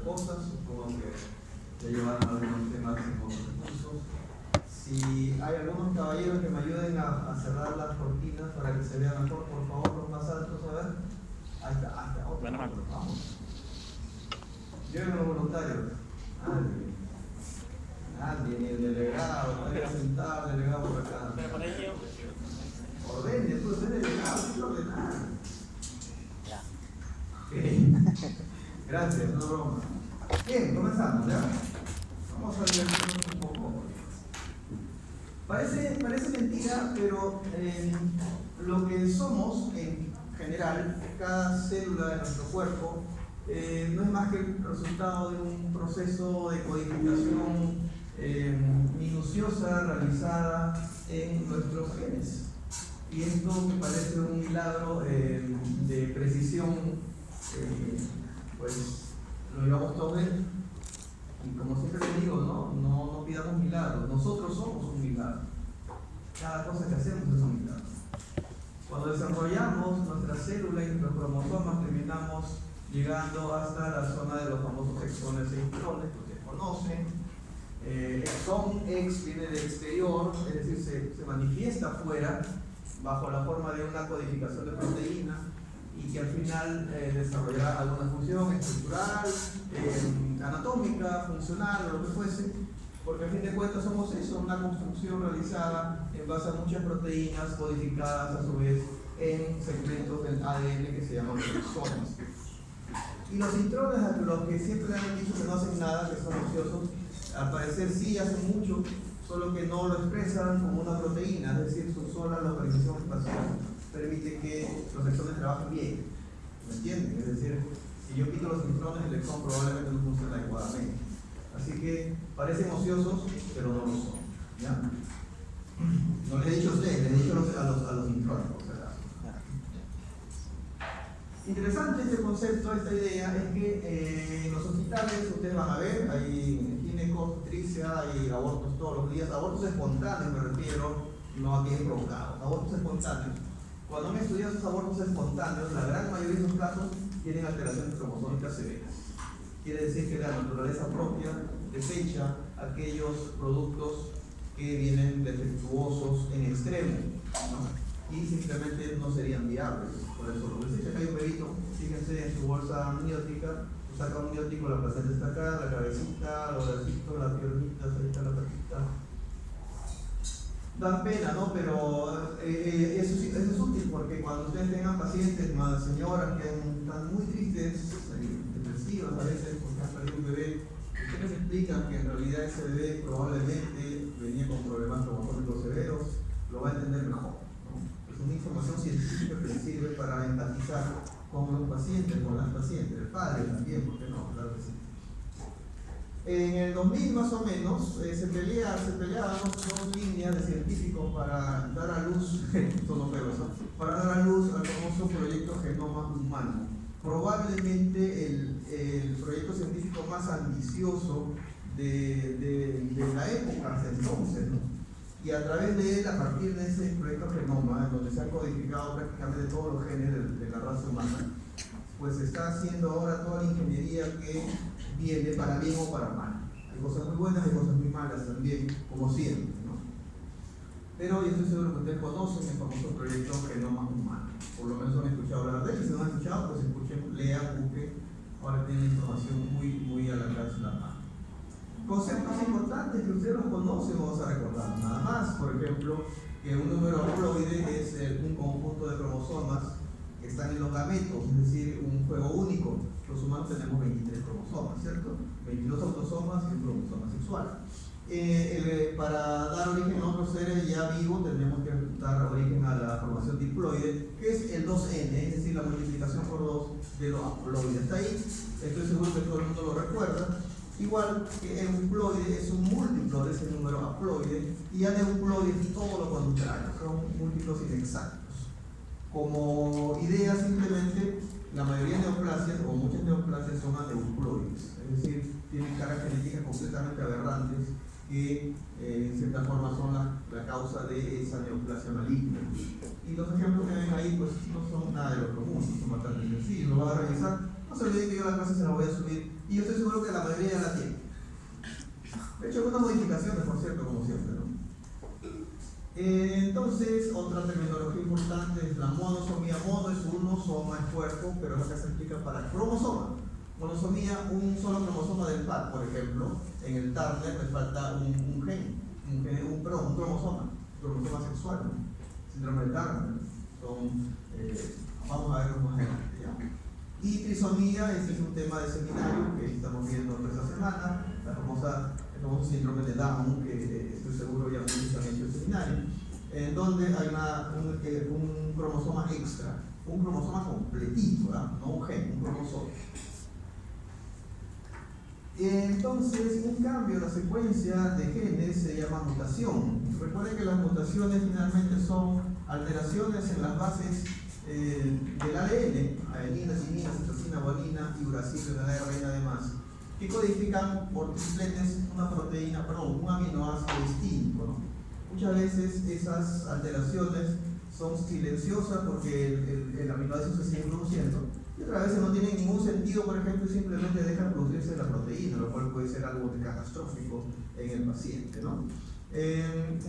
cosas, supongo que ya llevaron algunos temas en otros cursos. Si hay algunos caballeros que me ayuden a cerrar las cortinas para que se vea mejor, por favor, los más altos, a ver. Ahí está, otro. Bueno, vamos. Lleguen los voluntarios. Nadie, ni el delegado, está sentado, el delegado por acá. Pero por ahí yo. Ordene, tú eres delegado, tienes que ordenar. Ya. Okay. Gracias, no broma. Bien, comenzamos, ¿ya? Vamos a divertirnos un poco. Parece mentira, pero lo que somos en general, cada célula de nuestro cuerpo, no es más que el resultado de un proceso de codificación minuciosa realizada en nuestros genes. Y esto me parece un milagro de precisión, pues lo llevamos todo él. Y como siempre le digo, no pidamos milagros, nosotros somos un milagro. Cada cosa que hacemos es un milagro. Cuando desarrollamos nuestra célula y nuestros cromosomas, terminamos llegando hasta la zona de los famosos exones e intrones, que ustedes conocen. Exón, ex viene del exterior, es decir, se manifiesta afuera bajo la forma de una codificación de proteína y que al final desarrollará alguna función estructural, anatómica, funcional o lo que fuese, porque al fin de cuentas somos eso, una construcción realizada en base a muchas proteínas codificadas a su vez en segmentos del ADN que se llaman exones. Y los intrones, a los que siempre han dicho que no hacen nada, que son ociosos, al parecer sí hacen mucho, solo que no lo expresan como una proteína, es decir, su sola localización espacial permite que los exones trabajen bien. ¿Me entienden? Es decir, si yo quito los intrones, el exón probablemente no funcione adecuadamente. Así que parecen ociosos, pero no lo son. ¿Ya? No les he dicho a ustedes, les he dicho a los intrones. Interesante este concepto, esta idea, es que en los hospitales ustedes van a ver, hay ginecobstetricia, hay abortos todos los días, abortos espontáneos me refiero, no a bien provocados, abortos espontáneos. Cuando han estudiado esos abortos espontáneos, la gran mayoría de los casos tienen alteraciones cromosómicas severas. Quiere decir que la naturaleza propia desecha aquellos productos que vienen defectuosos en extremo, ¿no? Y simplemente no serían viables. Por eso lo desecha. Acá hay un bebito, fíjense en su bolsa amniótica, saca un amniótico, la placenta está acá, la cabecita, los bracitos, las piernitas, ahí está la patita. Dan pena, ¿no? Pero eso es útil porque cuando ustedes tengan pacientes, más señoras que están muy tristes, depresivas a veces porque han perdido un bebé, ustedes explican que en realidad ese bebé probablemente venía con problemas cromosómicos severos, lo va a entender mejor. Una información científica que les sirve para empatizar con los pacientes, con las pacientes, el padre también, ¿por qué no? Claro que sí. En el 2000 más o menos se peleaban dos líneas de científicos para dar a luz, para dar a luz al famoso proyecto Genoma Humano. Probablemente el proyecto científico más ambicioso de la época hasta entonces, ¿no? Y a través de él, a partir de ese proyecto Genoma, en donde se han codificado prácticamente todos los genes de la raza humana, pues se está haciendo ahora toda la ingeniería que viene para bien o para mal. Hay cosas muy buenas y cosas muy malas también, como siempre, ¿no? Pero yo estoy seguro que ustedes conocen el famoso proyecto Genoma Humano. Por lo menos han escuchado hablar de él. Si no han escuchado, pues escuchen, lean, busquen. Ahora tienen información muy al alcance de la mano. Conceptos importantes que ustedes los conocen, vamos a recordar nada más. Por ejemplo, que un número haploide es un conjunto de cromosomas que están en los gametos, es decir, un juego único. Los humanos tenemos 23 cromosomas, ¿cierto? 22 autosomas y un cromosoma sexual. Para dar origen a otros seres ya vivos, tenemos que dar origen a la formación diploide, que es el 2N, es decir, la multiplicación por 2 de los haploides. Hasta ahí, estoy seguro que todo el mundo lo recuerda. Igual que el euploide es un múltiplo de ese número haploide, y aneuploide es todo lo contrario, son múltiplos inexactos. Como idea, simplemente, la mayoría de neoplasias, o muchas neoplasias, son aneuploides, es decir, tienen cargas genéticas completamente aberrantes que en cierta forma son la causa de esa neoplasia maligna. Y los ejemplos que ven ahí pues no son nada de lo común, son bastante sencillos. Lo van a revisar, No se olviden que yo la clase se la voy a subir y yo estoy seguro que la mayoría ya la tiene. He hecho algunas modificaciones, por cierto, como siempre, ¿no? Entonces, otra terminología importante es la monosomía. Mono es uno, soma es cuerpo, pero acá se explica para cromosoma. Monosomía, un solo cromosoma del par, por ejemplo, en el Turner le falta un cromosoma sexual, ¿no? Síndrome de Turner. Vamos a verlo más adelante, ¿ya? Y trisomía, este es un tema de seminario que estamos viendo esta semana, el famoso síndrome de Down, que estoy seguro ya muchos han hecho el seminario, en donde hay un cromosoma extra, un cromosoma completito, ¿verdad? No un gen, un cromosoma. Entonces, un cambio en la secuencia de genes se llama mutación. Recuerden que las mutaciones finalmente son alteraciones en las bases del ADN, adenina, timina, citosina, guanina y uracilo, la ARN además, que codifican por tripletes un aminoácido distinto, ¿no? Muchas veces esas alteraciones son silenciosas porque el aminoácido se sigue produciendo, y otras veces no tienen ningún sentido, por ejemplo, y simplemente dejan producirse la proteína, lo cual puede ser algo catastrófico en el paciente, ¿no?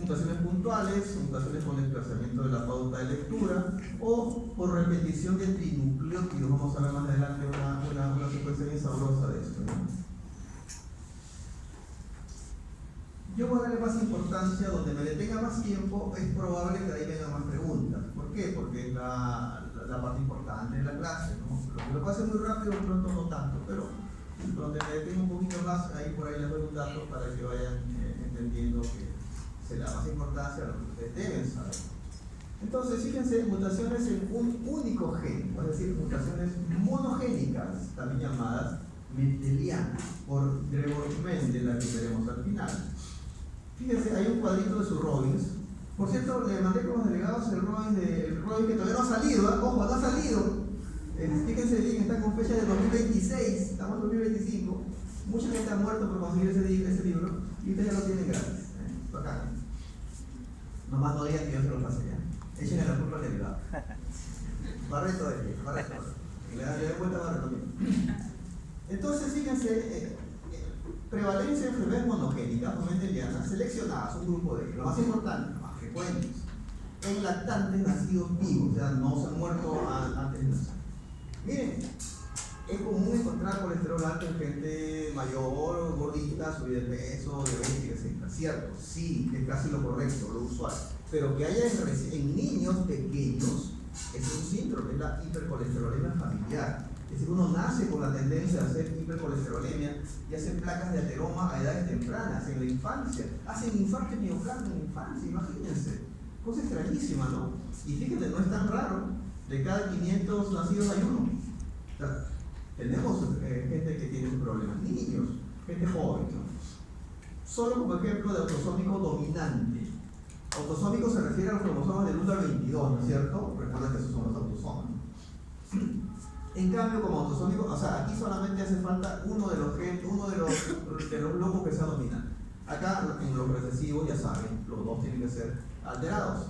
Mutaciones puntuales, mutaciones con desplazamiento de la pauta de lectura o por repetición de trinucleótidos. Vamos a ver más adelante una secuencia bien sabrosa de esto, ¿no? Yo voy a darle más importancia, donde me detenga más tiempo, es probable que ahí vengan más preguntas. ¿Por qué? Porque es la parte importante de la clase, ¿no? Lo pase muy rápido, pronto no tanto, pero donde me detenga un poquito más, ahí por ahí les doy un dato para que vayan entendiendo que se le da más importancia a lo que ustedes deben saber. Entonces, fíjense, mutaciones en un único gen, es decir, mutaciones monogénicas, también llamadas mendelianas, por Gregor Mendel, la que veremos al final. Fíjense, hay un cuadrito de sus Robbins. Por cierto, le mandé con los delegados el Robin que todavía no ha salido, ¿eh? Ojo, no ha salido. Fíjense, el link está con fecha de 2026, estamos en 2025. Mucha gente ha muerto por conseguir ese libro y ustedes ya lo tienen gratis. Bacán. Nomás no digan que yo se lo pasé ya. Echen la culpa al delegado. Barreto de pie, Barreto. Y le doy vuelta a Barreto también. Entonces, fíjense, prevalencia de enfermedades monogénicas o mendelianas seleccionadas, un grupo de ellos. Lo más importante, lo más frecuentes, en lactantes nacidos vivos, o sea, no se han muerto antes de nacer. Miren, es común encontrar colesterol alto en gente mayor, gordita, subida de peso, diabética, etc. ¿Cierto? Sí, es casi lo correcto, lo usual. Pero que haya en niños pequeños, es un síndrome, es la hipercolesterolemia familiar. Es decir, uno nace con la tendencia a hacer hipercolesterolemia y hacen placas de ateroma a edades tempranas, en la infancia. Hacen infarto miocardio en la infancia, imagínense. Cosa extrañísima, ¿no? Y fíjense, no es tan raro. De cada 500 nacidos hay uno. O sea, tenemos gente que tiene ese problema, niños, gente joven, ¿no? Solo como ejemplo de autosómico dominante. Autosómico se refiere a los cromosomas del 1 al 22, ¿no es cierto? Recuerda que esos son los autosomas. En cambio, como autosómico, o sea, aquí solamente hace falta uno de los locos que sea dominante. Acá, en los recesivos, ya saben, los dos tienen que ser alterados.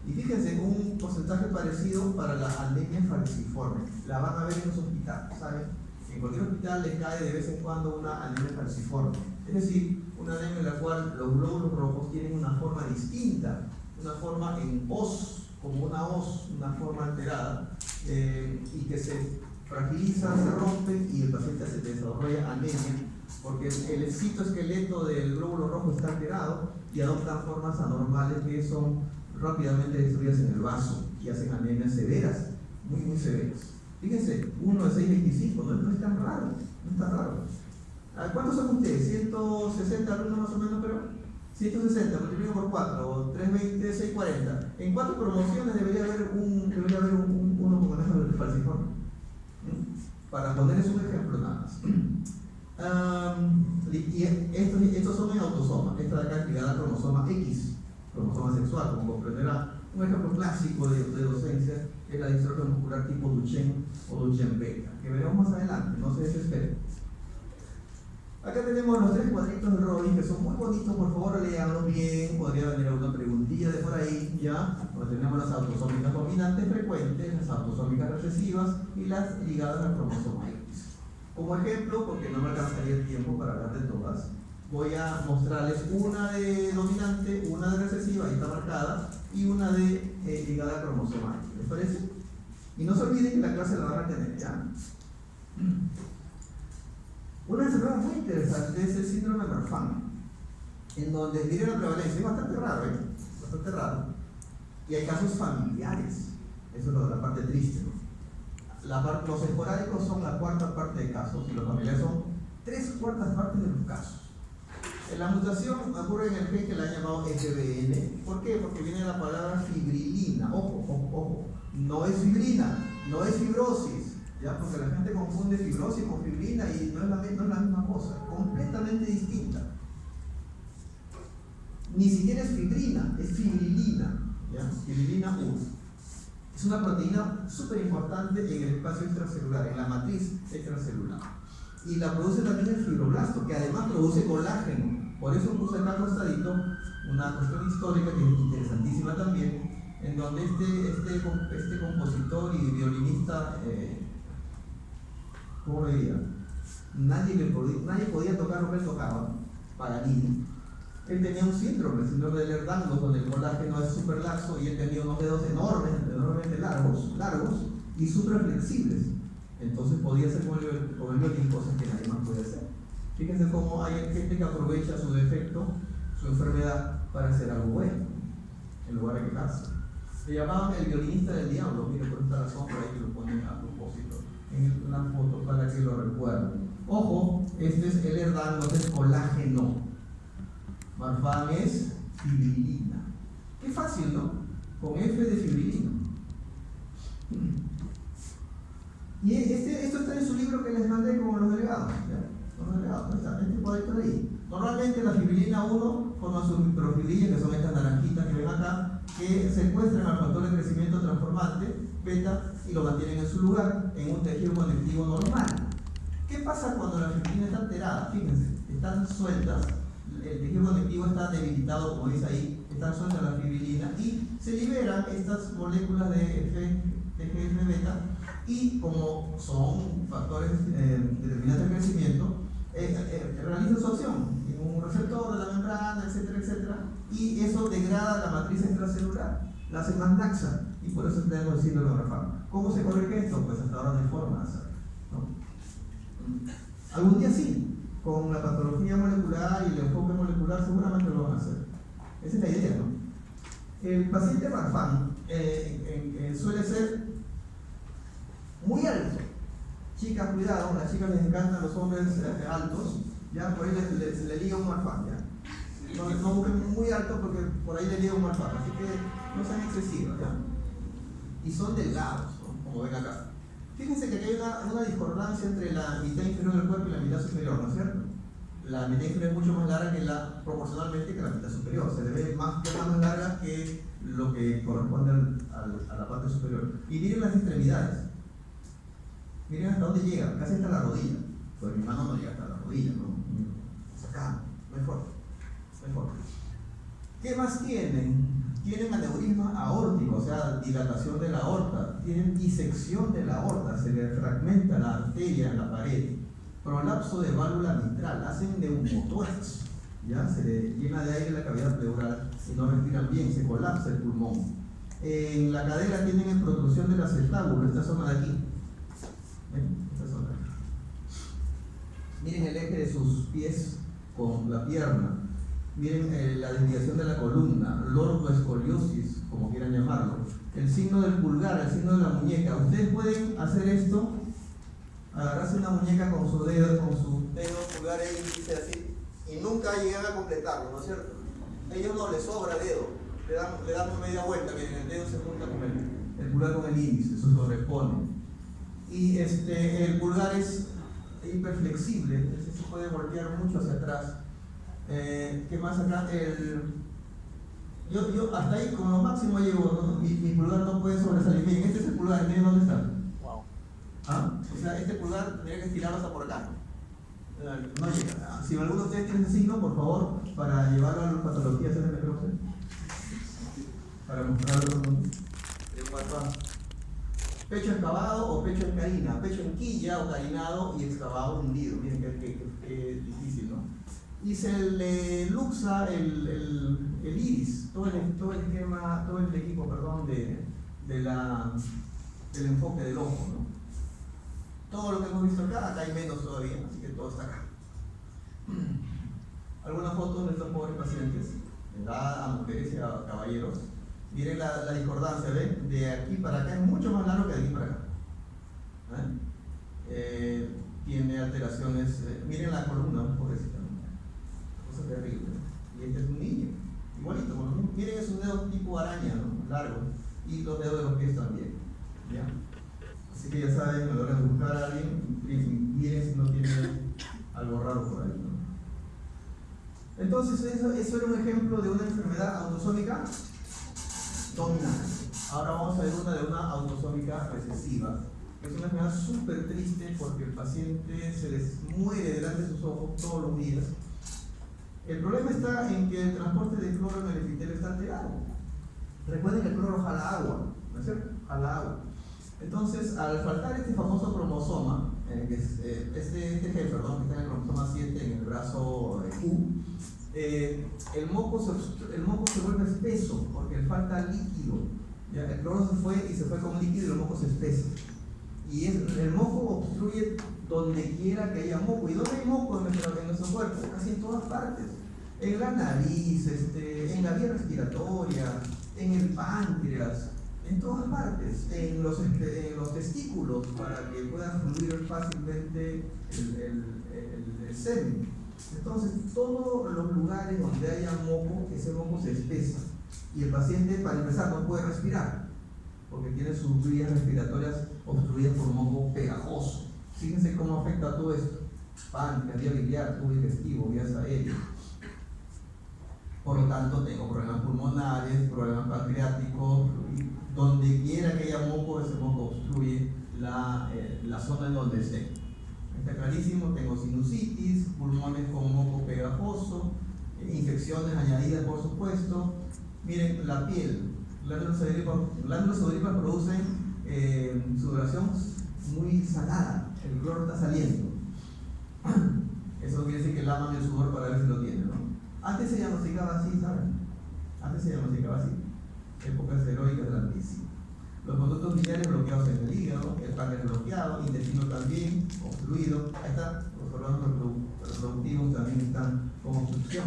Y fíjense, un porcentaje parecido para la anemia falciforme. La van a ver en los hospitales, ¿saben? En cualquier hospital les cae de vez en cuando una anemia falciforme. Es decir, una anemia en la cual los glóbulos rojos tienen una forma distinta, una forma en hoz, como una hoz, una forma alterada, y que se fragiliza, se rompe y el paciente se desarrolla anemia, porque el citoesqueleto del glóbulo rojo está alterado y adoptan formas anormales que son rápidamente destruidas en el vaso y hacen anemias severas, muy severas. Fíjense, 1 de 625, no es tan raro, no es tan raro. ¿Cuántos son ustedes? 160 alumnos más o menos, pero 160 multiplicado por 4, 320, 640. En 4 promociones debería haber uno con el falciforme. Para ponerles un ejemplo nada más. Y estos son en autosoma. Esta de acá es ligada al cromosoma X, cromosoma sexual, como comprenderá. Un ejemplo clásico de docencia es la distrofia muscular tipo Duchenne o Duchenne-Becker, que veremos más adelante, no se desesperen. Acá tenemos los 3 cuadritos de Robin que son muy bonitos, por favor leanlos bien, podría venir alguna preguntilla de por ahí, ya. Pues tenemos las autosómicas dominantes frecuentes, las autosómicas recesivas y las ligadas al cromosoma X. Como ejemplo, porque no me alcanzaría el tiempo para hablar de todas, voy a mostrarles una de dominante, una de recesiva, ahí está marcada, y una de ligada cromosomal. ¿Les parece? Y no se olviden que la clase la van a tener, ¿ya? Una enfermedad muy interesante es el síndrome de Marfan, en donde, miren la prevalencia, es bastante raro, bastante raro. Y hay casos familiares, eso es la parte triste, ¿no? Los esporádicos son la cuarta parte de casos y los familiares son 3/4 partes de los casos. La mutación ocurre en el gen que la han llamado FBN. ¿Por qué? Porque viene la palabra fibrilina. Ojo, no es fibrina, no es fibrosis, ¿ya? Porque la gente confunde fibrosis con fibrina y no es la misma cosa, completamente distinta. Ni siquiera es fibrina, es fibrilina, ¿ya? Fibrilina 1. Es una proteína súper importante en el espacio extracelular, en la matriz extracelular. Y la produce también el fibroblasto, que además produce colágeno. Por eso puse acá acostadito una cuestión histórica que es interesantísima también, en donde este compositor y violinista, ¿cómo le diría? Nadie podía tocar lo que él tocaba, Paganini. Él tenía un síndrome, el síndrome de Ehlers-Danlos, donde el colágeno es súper laxo y él tenía unos dedos enormemente largos y súper flexibles. Entonces podía hacer con el violín cosas que nadie más puede hacer. Fíjense cómo hay gente que aprovecha su defecto, su enfermedad, para hacer algo bueno, en lugar de quejarse. Se llamaban el violinista del diablo. Miren, por esta razón por ahí que lo ponen a propósito en una foto para que lo recuerden. Ojo, este es el Ehlers-Danlos, es colágeno. Marfan es fibrilina. Qué fácil, ¿no? Con F de fibrilina. Y esto está en su libro que les mandé con los delegados. ¿Ya? Con los delegados, puede estar ahí. Normalmente la fibrilina 1 forma sus microfibrillas, que son estas naranjitas que ven acá, que secuestran al factor de crecimiento transformante, beta, y lo mantienen en su lugar, en un tejido conectivo normal. ¿Qué pasa cuando la fibrina está alterada? Fíjense, están sueltas. El tejido conectivo está debilitado, como dice ahí, están sueltas la fibrilina y se liberan estas moléculas de TGF-beta y como son factores determinantes de crecimiento, realizan su acción en un receptor de la membrana, etcétera, y eso degrada la matriz extracelular, la hace más laxa y por eso tenemos el síndrome de Marfan. ¿Cómo se corrige esto? Pues hasta ahora no hay forma de hacerlo, ¿no? Algún día sí. Con la patología molecular y el enfoque molecular seguramente lo van a hacer. Esa es la idea, ¿no? El paciente Marfan suele ser muy alto. Chicas, cuidado, a las chicas les encantan los hombres altos, ya por ahí se le liga un Marfan, ya. No busquen muy alto porque por ahí le liga un Marfan, así que no sean excesivas, ya. Y son delgados, ¿no? Como ven acá. Fíjense que aquí hay una discordancia entre la mitad inferior del cuerpo y la mitad superior, ¿no es cierto? La mitad inferior es mucho más larga proporcionalmente que la mitad superior. Se le ve más larga que lo que corresponde a la parte superior. Y miren las extremidades. Miren hasta dónde llega, casi hasta la rodilla. Pues mi mano no llega hasta la rodilla, ¿no? Acá, no es fuerte. ¿Qué más tienen? Tienen aneurisma aórtico, o sea, dilatación de la aorta, tienen disección de la aorta, se le fragmenta la arteria en la pared, prolapso de válvula mitral, hacen neumotórax, ¿ya? Se le llena de aire la cavidad pleural y no respiran bien, se colapsa el pulmón. En la cadera tienen protrusión del acetábulo, esta zona de aquí. ¿Ven? Esta zona de aquí. Miren el eje de sus pies con la pierna. Miren la desviación de la columna, lordoescoliosis, como quieran llamarlo. El signo del pulgar, el signo de la muñeca. Ustedes pueden hacer esto, agarrarse una muñeca con su dedo pulgar e índice así, y nunca llegan a completarlo, ¿no es cierto? A ellos no les sobra el dedo, le dan media vuelta, miren, el dedo se junta con el pulgar con el índice, se sobrepone. Y el pulgar es hiperflexible, se puede voltear mucho hacia atrás. ¿Qué más acá? Yo hasta ahí como lo máximo llego, ¿no? Mi pulgar no puede sobresalir. Miren, este es el pulgar, miren dónde está. Wow. ¿Ah? O sea, este pulgar tendría que estirarlo hasta por acá. No llega. Si alguno de ustedes tiene ese signo, por favor, para llevarlo a las patologías en el necrosis, para mostrarlo de un Marfan. Pecho excavado o pecho en carina, pecho en quilla o carinado y excavado hundido. Miren qué difícil, ¿no? Y se le luxa el iris, todo el esquema, todo el equipo, perdón, del enfoque del ojo, ¿no? Todo lo que hemos visto acá hay menos todavía, así que todo está acá. Algunas fotos de estos pobres pacientes, a mujeres y a caballeros. Miren la discordancia, ¿ven? De aquí para acá es mucho más largo que de aquí para acá. Tiene alteraciones, miren la columna, pobrecita, cosa terrible. Y este es un niño, igualito, miren esos dedos tipo araña, ¿no? Largos, y los dedos de los pies también, ¿ya? Así que ya saben, a la hora de buscar a alguien, miren si no tiene algo raro por ahí, ¿no? Entonces, eso era un ejemplo de una enfermedad autosómica dominante. Ahora vamos a ver de una autosómica recesiva. Es una enfermedad súper triste porque el paciente se les muere delante de sus ojos todos los días. El problema está en que el transporte de cloro en el epitelio está alterado. Recuerden que el cloro jala agua, ¿no es cierto? Jala agua. Entonces, al faltar este famoso cromosoma, que es este gen, perdón, que está en el cromosoma 7 en el brazo Q, el moco se vuelve espeso porque le falta líquido. ¿Ya? El cloro se fue y se fue con líquido y el moco se espesa. Y el moco obstruye donde quiera que haya moco. ¿Y dónde hay moco en nuestro cuerpo? Casi en todas partes. En la nariz, en la vía respiratoria, en el páncreas, en todas partes, en los testículos, para que pueda fluir fácilmente el semen. Entonces, todos los lugares donde haya moco, ese moco se espesa. Y el paciente, para empezar, no puede respirar, porque tiene sus vías respiratorias obstruidas por moco pegajoso. Fíjense cómo afecta todo esto: páncreas, vía biliar, tubo digestivo, vías aéreas. Por lo tanto, tengo problemas pulmonares, problemas pancreáticos, y donde quiera que haya moco, ese moco obstruye la zona en donde esté. Está clarísimo, tengo sinusitis, pulmones con moco pegajoso, infecciones añadidas, por supuesto. Miren, la piel, glándulas sudoríparas producen sudoración muy salada, el cloro está saliendo. Eso quiere decir que laman el sudor para ver si lo tiene, ¿no? Antes se diagnosticaba así, ¿saben? Antes se diagnosticaba así, épocas heroicas de la medicina. Los conductos biliares bloqueados en el hígado, el páncreas bloqueado, intestino también obstruido. Ahí está, los órganos reproductivos también están con obstrucción.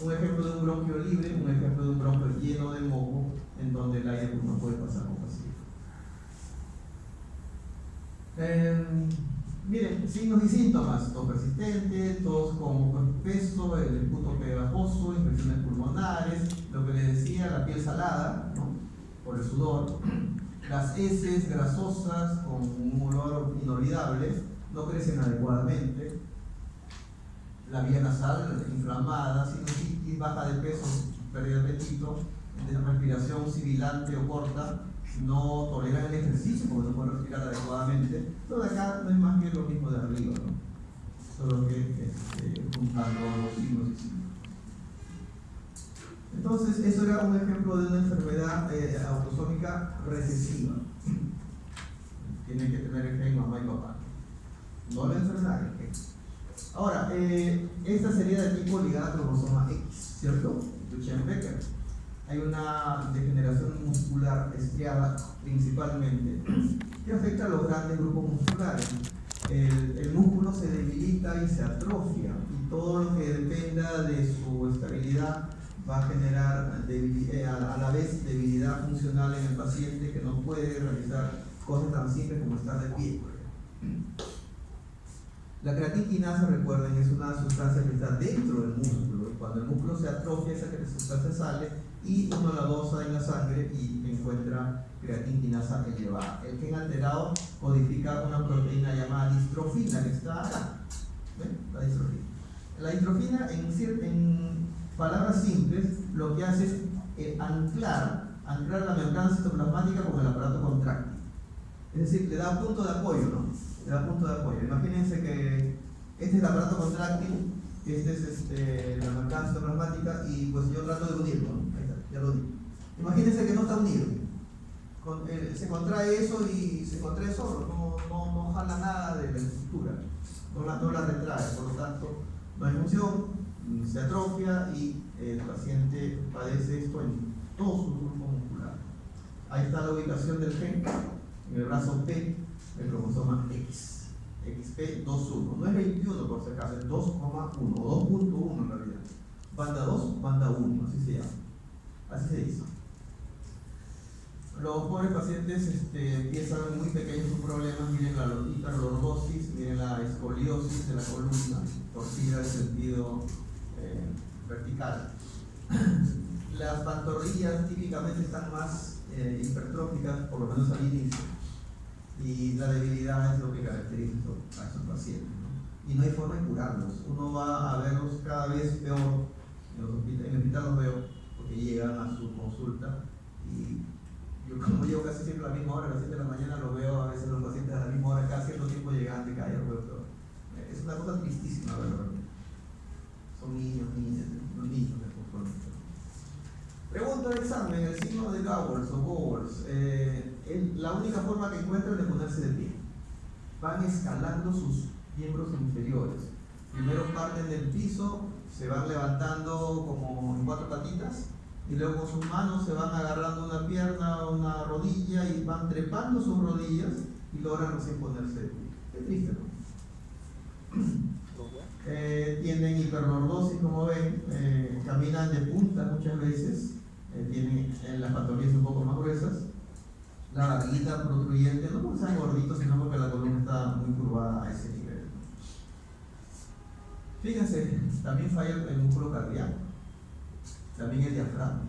Un ejemplo de un bronquio libre, un ejemplo de un bronquio lleno de moco, en donde el aire no puede pasar con facilidad. Miren, signos y síntomas: tos persistente, tos con moco espeso, el esputo pegajoso, infecciones pulmonares, lo que les decía, la piel salada, ¿no? Por el sudor, las heces grasosas con un olor inolvidable, no crecen adecuadamente, la vía nasal inflamada, sinusitis, baja de peso, pérdida de apetito, de respiración sibilante o corta, no toleran el ejercicio porque no pueden respirar adecuadamente. Todo de acá no es más que lo mismo de arriba, ¿no? Solo que juntando los signos y signos. Entonces, eso era un ejemplo de una enfermedad autosómica recesiva. Tienen que tener el gen mamá y papá, no la enfermedad, el gen. Ahora, esta sería de tipo ligada al cromosoma X, ¿cierto? Duchenne-Becker. Hay una degeneración muscular estriada principalmente que afecta a los grandes grupos musculares. El músculo se debilita y se atrofia, y todo lo que dependa de su estabilidad va a generar a la vez debilidad funcional en el paciente, que no puede realizar cosas tan simples como estar de pie. La creatinquinasa, recuerden, es una sustancia que está dentro del músculo, y cuando el músculo se atrofia, esa sustancia sale y uno la dosa en la sangre y encuentra creatinquinasa elevada. El gen alterado codifica una proteína llamada distrofina, que está acá. ¿Ven? La distrofina. La distrofina, en palabras simples, lo que hace es anclar la membrana citoplasmática con el aparato contráctil. Es decir, le da un punto de apoyo, ¿no? Le da punto de apoyo. Imagínense que este es el aparato contráctil, este es la membrana citoplasmática, y pues yo trato de unirlo, ¿no? Ahí está, ya lo uní. Imagínense que no está unido. se contrae eso y se contrae solo, no jala nada de la estructura, no la retrae, por lo tanto no hay función, se atrofia y el paciente padece esto en todo su grupo muscular. Ahí está la ubicación del gen, en el brazo P, el cromosoma X, XP21, no es 21 por si acaso, es 2,1 o 2.1 en realidad. Banda 2, banda 1, así se llama, así se dice. Los pobres pacientes empiezan muy pequeños sus problemas, miren la hiperlordosis, miren la escoliosis de la columna, torcida en sentido vertical. Las pantorrillas típicamente están más hipertróficas, por lo menos al inicio, y la debilidad es lo que caracteriza a esos pacientes, ¿no? Y no hay forma de curarlos, uno va a verlos cada vez peor, en el hospital los veo, porque llegan a su consulta y yo como llego casi siempre a la misma hora, a las 7 de la mañana, lo veo a veces los pacientes a la misma hora, cada cierto tiempo llegan de calle, es una cosa tristísima, ¿verdad? Son niños, los niños de conforme. Pregunta de examen, el signo de Gowers o Bowers, la única forma que encuentran es ponerse de pie. Van escalando sus miembros inferiores. Primero parten del piso, se van levantando como en 4 patitas, y luego con sus manos se van agarrando una pierna o una rodilla y van trepando sus rodillas y logran recién ponerse de pie. Qué triste, ¿no? Tienen hiperlordosis, como ven, caminan de punta muchas veces, tienen las pantorrillas un poco más gruesas, la barriguita protruyente, no porque sean gorditos, sino porque la columna está muy curvada a ese nivel. Fíjense, también falla el músculo cardíaco, también el diafragma,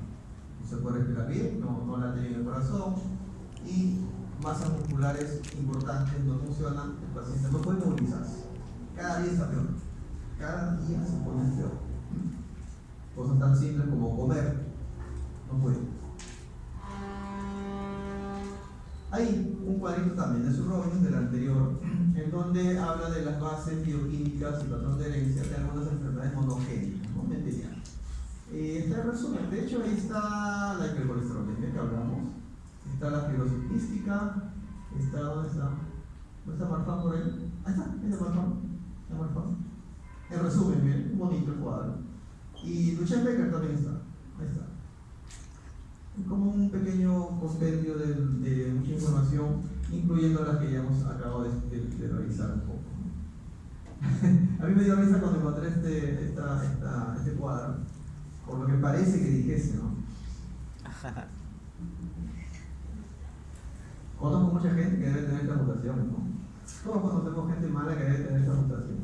no se puede respirar bien, no late bien el corazón, y masas musculares importantes no funcionan, el paciente no puede movilizarse, cada día está peor, cada día se pone peor. Cosas tan simples como comer, no puede. Hay un cuadrito también de Surrovius, del anterior, en donde habla de las bases bioquímicas y patrón de herencia de algunas enfermedades monogénicas, ¿no? Mendelianas. Está el resumen, de hecho ahí está la hipercolesterolemia que hablamos, está la fibrosis quística, está, ¿dónde está? ¿Dónde está Marfan por ahí? Ahí está Marfan. El resumen, bien, bonito el cuadro. Y Luchenbecker también está, ahí está. Como un pequeño compendio de mucha información, incluyendo las que ya hemos acabado de revisar un poco. A mí me dio risa cuando encontré este cuadro, por lo que parece que dijese, ¿no? Conozco mucha gente que debe tener esta mutación, ¿no? Todos conocemos gente mala que debe tener esta mutación.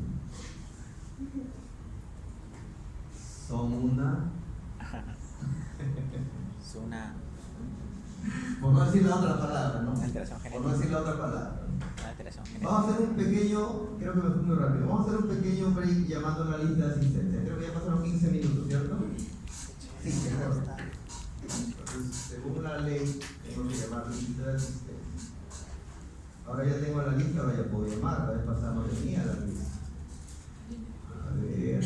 Son una... Por no decir la otra palabra, ¿no? Por no decir la otra palabra. Vamos a hacer un pequeño, creo que me fui muy rápido, vamos a hacer un pequeño break llamando a la lista de asistencia. Creo que ya pasaron 15 minutos, ¿cierto? Sí, seguro. Entonces, según la ley, tengo que llamar a la lista de asistencia. Ahora ya tengo la lista, ahora ya puedo llamar, la vez pasada no tenía la lista. A ver.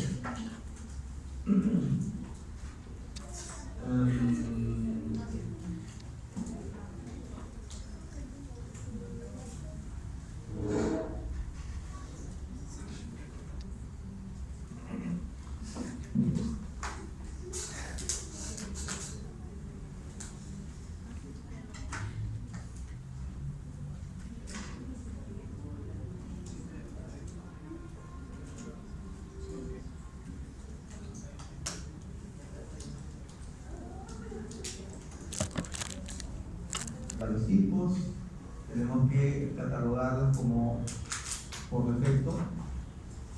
Varios tipos, tenemos que catalogarlos como por defecto,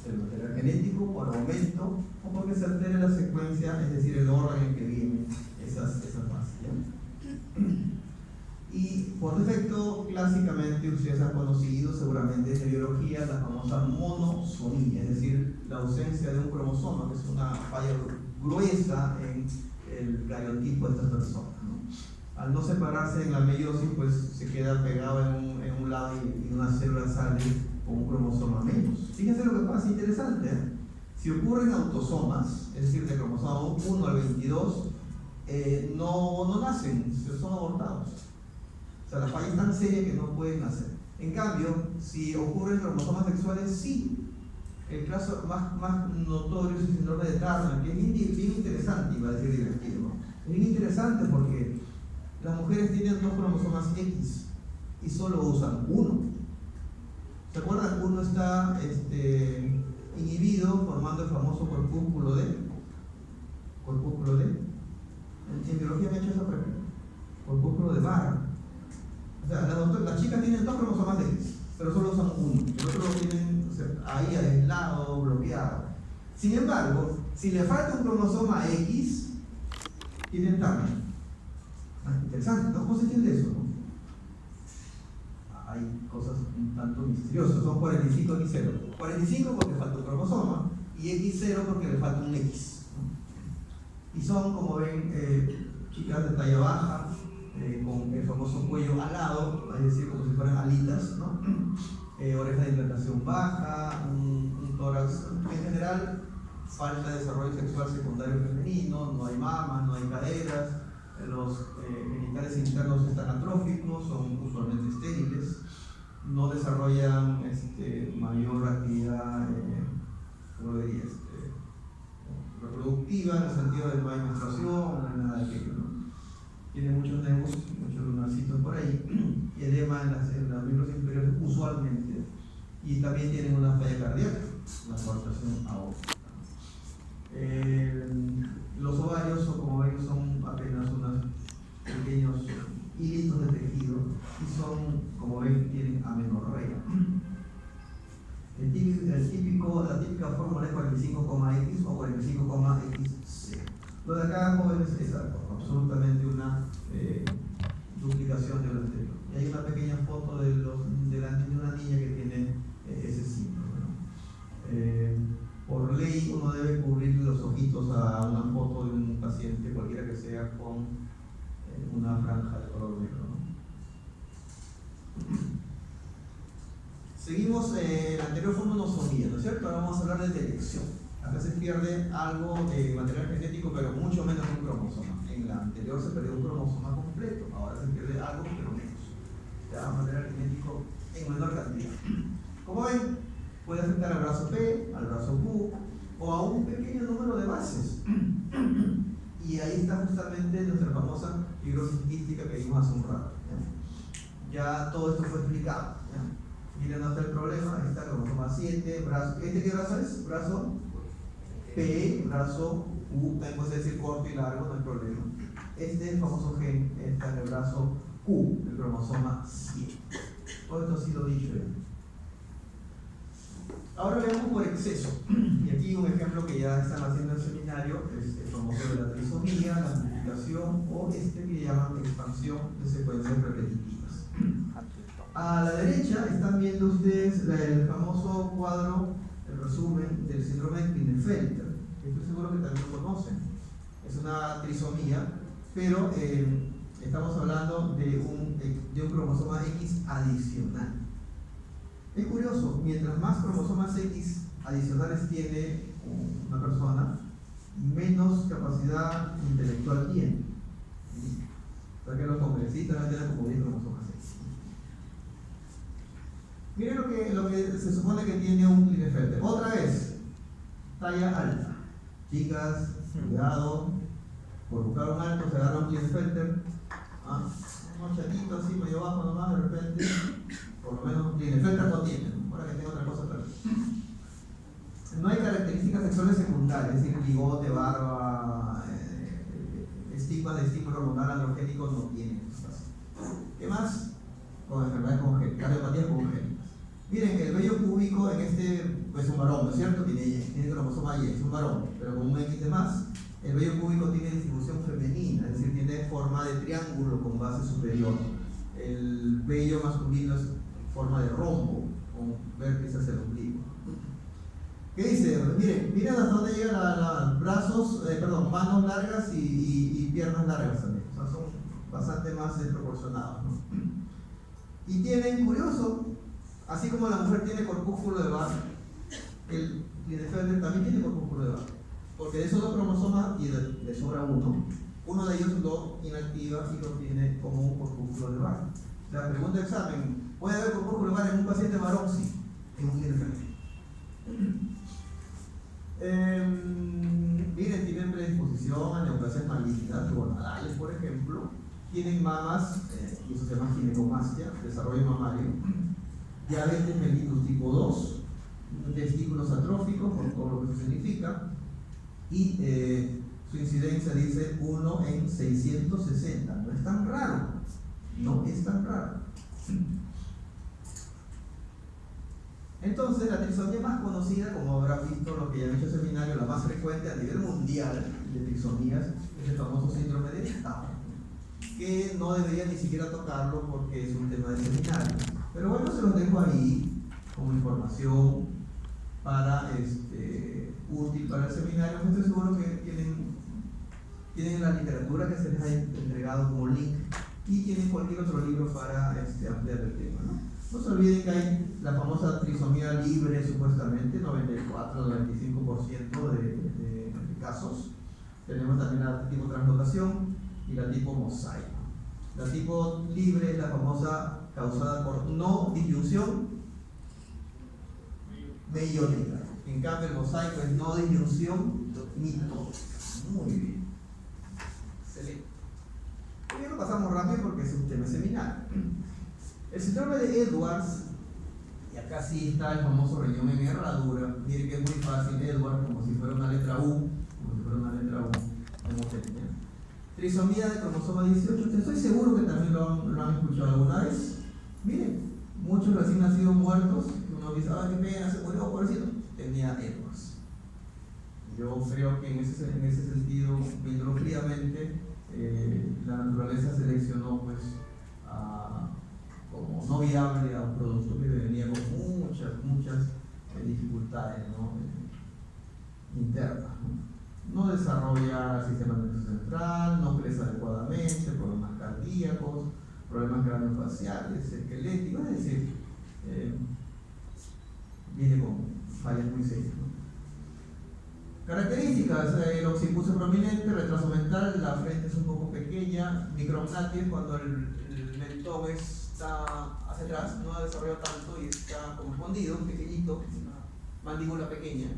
el material genético, por aumento, o porque se altere la secuencia, es decir, el orden en que vienen esas bases. Y por defecto, clásicamente, ustedes han conocido seguramente desde biología la famosa monosomía, es decir, la ausencia de un cromosoma, que es una falla gruesa en el cariotipo de estas personas, ¿no? Al no separarse en la meiosis, pues se queda pegado en un lado y una célula sale con un cromosoma menos. Fíjense lo que pasa, interesante, ¿eh? Si ocurren autosomas, es decir, de cromosoma 1 al 22, no nacen, son abortados. O sea, la falla es tan seria que no pueden nacer. En cambio, si ocurren cromosomas sexuales, sí. El caso más notorio es el síndrome de Turner, que es bien interesante, iba a decir divertido, ¿no? Es bien interesante porque las mujeres tienen 2 cromosomas X y solo usan uno. ¿Se acuerdan? Uno está inhibido formando el famoso corpúsculo D. Corpúsculo D. En biología me he hecho esa práctica. Corpúsculo de barra. O sea, las chicas tienen 2 cromosomas X, pero solo usan uno. El otro lo tienen, o sea, ahí aislado, bloqueado. Sin embargo, si le falta un cromosoma X, tienen Turner. Interesante, ¿no? ¿Cómo se entiende eso? ¿No? Hay cosas un tanto misteriosas. Son 45 X0. 45 porque falta un cromosoma y X0 porque le falta un X, ¿no? Y son, como ven, chicas de talla baja, con el famoso cuello alado, es decir, como si fueran alitas, ¿no? Oreja de implantación baja, un tórax, en general, falta de desarrollo sexual secundario femenino, no hay mamas, no hay caderas, los genitales internos están atróficos, son usualmente estériles, no desarrollan mayor actividad, ¿cómo lo diría? Reproductiva, en el sentido de no hay menstruación, no hay nada de aquello, ¿no? Tiene muchos nevos, muchos lunarcitos por ahí, y edema en los miembros inferiores usualmente, y también tienen una falla cardíaca, una coartación aórtica. Los ovarios, como ven, son apenas unos pequeños hilitos de tejido y son, como ven, tienen amenorrea. La típica fórmula es 45,X o 45,XC. Lo de acá, jóvenes, es absolutamente una duplicación de lo anterior. Y hay una pequeña foto de una niña que tiene ese síndrome, ¿no? Por ley uno debe cubrir los ojitos a una foto de un paciente, cualquiera que sea, con una franja de color negro, ¿no? Seguimos, el anterior fue monosomía, ¿no es cierto? Ahora vamos a hablar de detección. Acá se pierde algo de material genético, pero mucho menos de un cromosoma. En la anterior se perdió un cromosoma completo, ahora se pierde algo, pero menos. Ya material genético en menor cantidad. Como ven, puede afectar al brazo P, al brazo Q o a un pequeño número de bases. Y ahí está justamente nuestra famosa fibrosis quística que vimos hace un rato. Ya todo esto fue explicado. Miren dónde está el problema. Ahí está el cromosoma 7, brazo. ¿Qué brazo es? Brazo P, brazo U, también puede decir corto y largo, no hay problema. Este es el famoso gen, está en el brazo Q, el cromosoma 7. Todo esto ha sido dicho ya. Ahora veamos por exceso. Y aquí un ejemplo que ya están haciendo en el seminario es el famoso de la trisomía, la amplificación o que llaman expansión de secuencias repetitivas. A la derecha están viendo ustedes el famoso cuadro, el resumen del síndrome de Klinefelter. Estoy seguro que también lo conocen. Es una trisomía, pero estamos hablando de un cromosoma X adicional. Es curioso, mientras más cromosomas X adicionales tiene una persona, menos capacidad intelectual tiene. O sea que los congresistas tienen como 10 cromosomas X. Miren lo que se supone que tiene un Klinefelter. Otra vez, talla alta. Chicas, cuidado, por buscar un alto se agarra un Klinefelter. Un chatito así, medio bajo nomás, de repente. Por lo menos Klinefelter no tiene, ¿no? Ahora que tengo otra cosa claro. No hay características sexuales secundarias, es decir, bigote, barba, estigmas de estímulo hormonal androgénico no tienen. ¿Qué más? Con enfermedades congénitas, cardiopatías congénitas. Miren, el vello púbico en es un varón, ¿no es cierto? Tiene cromosoma Y, es un varón, pero con un X de más. El vello púbico tiene distribución femenina, es decir, tiene forma de triángulo con base superior. El vello masculino es forma de rombo, con vértice hacia el ombligo. ¿Qué dice? Miren hasta dónde llegan manos largas y piernas largas también. O sea, son bastante más desproporcionados, ¿no? Y tienen, curioso, así como la mujer tiene corpúsculo de Barr, el Klinefelter también tiene corpúsculo de Barr. Porque de esos 2 cromosomas y le sobra uno de ellos lo inactiva y lo tiene como un corpúsculo de Barr. La pregunta de examen, ¿puede haber corpúsculo lunar en un paciente varón? Sí, en un género femenino. Miren, tienen predisposición a neoplasias malignas, gonadales, por ejemplo, tienen mamas, y eso se llama ginecomastia, desarrollo mamario, diabetes mellitus tipo 2, testículos atróficos, por todo lo que eso significa, y su incidencia dice 1 en 660. No es tan raro, no es tan raro. Entonces, la trisomía más conocida, como habrán visto los que ya han hecho seminario, la más frecuente a nivel mundial de trisomías, es el famoso síndrome de Down, que no debería ni siquiera tocarlo porque es un tema de seminario. Pero bueno, se los dejo ahí como información para útil para el seminario. Estoy seguro que tienen la literatura que se les ha entregado como link y tienen cualquier otro libro para ampliar el tema, ¿no? No se olviden que hay la famosa trisomía libre, supuestamente, 94-95% de casos. Tenemos también la tipo translocación y la tipo mosaico. La tipo libre es la famosa causada por no disyunción meiónica. En cambio, el mosaico es no disyunción mitótica. Muy bien. Excelente. Bien, lo pasamos rápido porque es un tema seminario. El síndrome de Edwards, y acá sí está el famoso riñón en herradura. Miren que es muy fácil, Edwards, como si fuera una letra U, homotecnia. Trisomía de cromosoma 18, estoy seguro que también lo han escuchado alguna vez. Miren, muchos recién nacidos muertos, uno dice, qué pena, se murió, pobrecito, tenía Edwards. Yo creo que en ese sentido, viéndolo fríamente, la naturaleza seleccionó pues como no viable a un producto que venía con muchas dificultades, ¿no? Internas, ¿no? No desarrolla el sistema nervioso central, no crece adecuadamente, problemas cardíacos, problemas craneofaciales, esqueléticos, es decir, viene con fallas muy serias, ¿no? Características: el occipucio prominente, retraso mental, la frente es un poco pequeña, micrognathia, cuando el mentón está hacia atrás, no ha desarrollado tanto y está confundido, pequeñito, una mandíbula pequeña.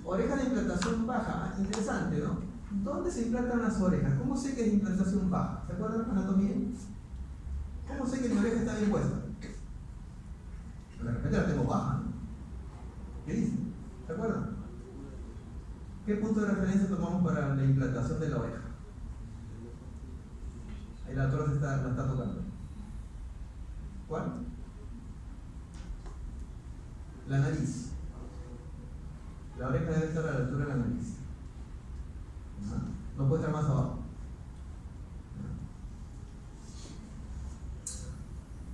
Oreja de implantación baja, interesante, ¿no? ¿Dónde se implantan las orejas? ¿Cómo sé que es implantación baja? ¿Se acuerdan de la anatomía? ¿Cómo sé que mi oreja está bien puesta? De repente la tengo baja, ¿no? ¿Qué dice? ¿Se acuerdan? ¿Qué punto de referencia tomamos para la implantación de la oreja? Ahí la autora la está tocando. ¿Cuál? La nariz. La oreja debe estar a la altura de la nariz. No puede estar más abajo.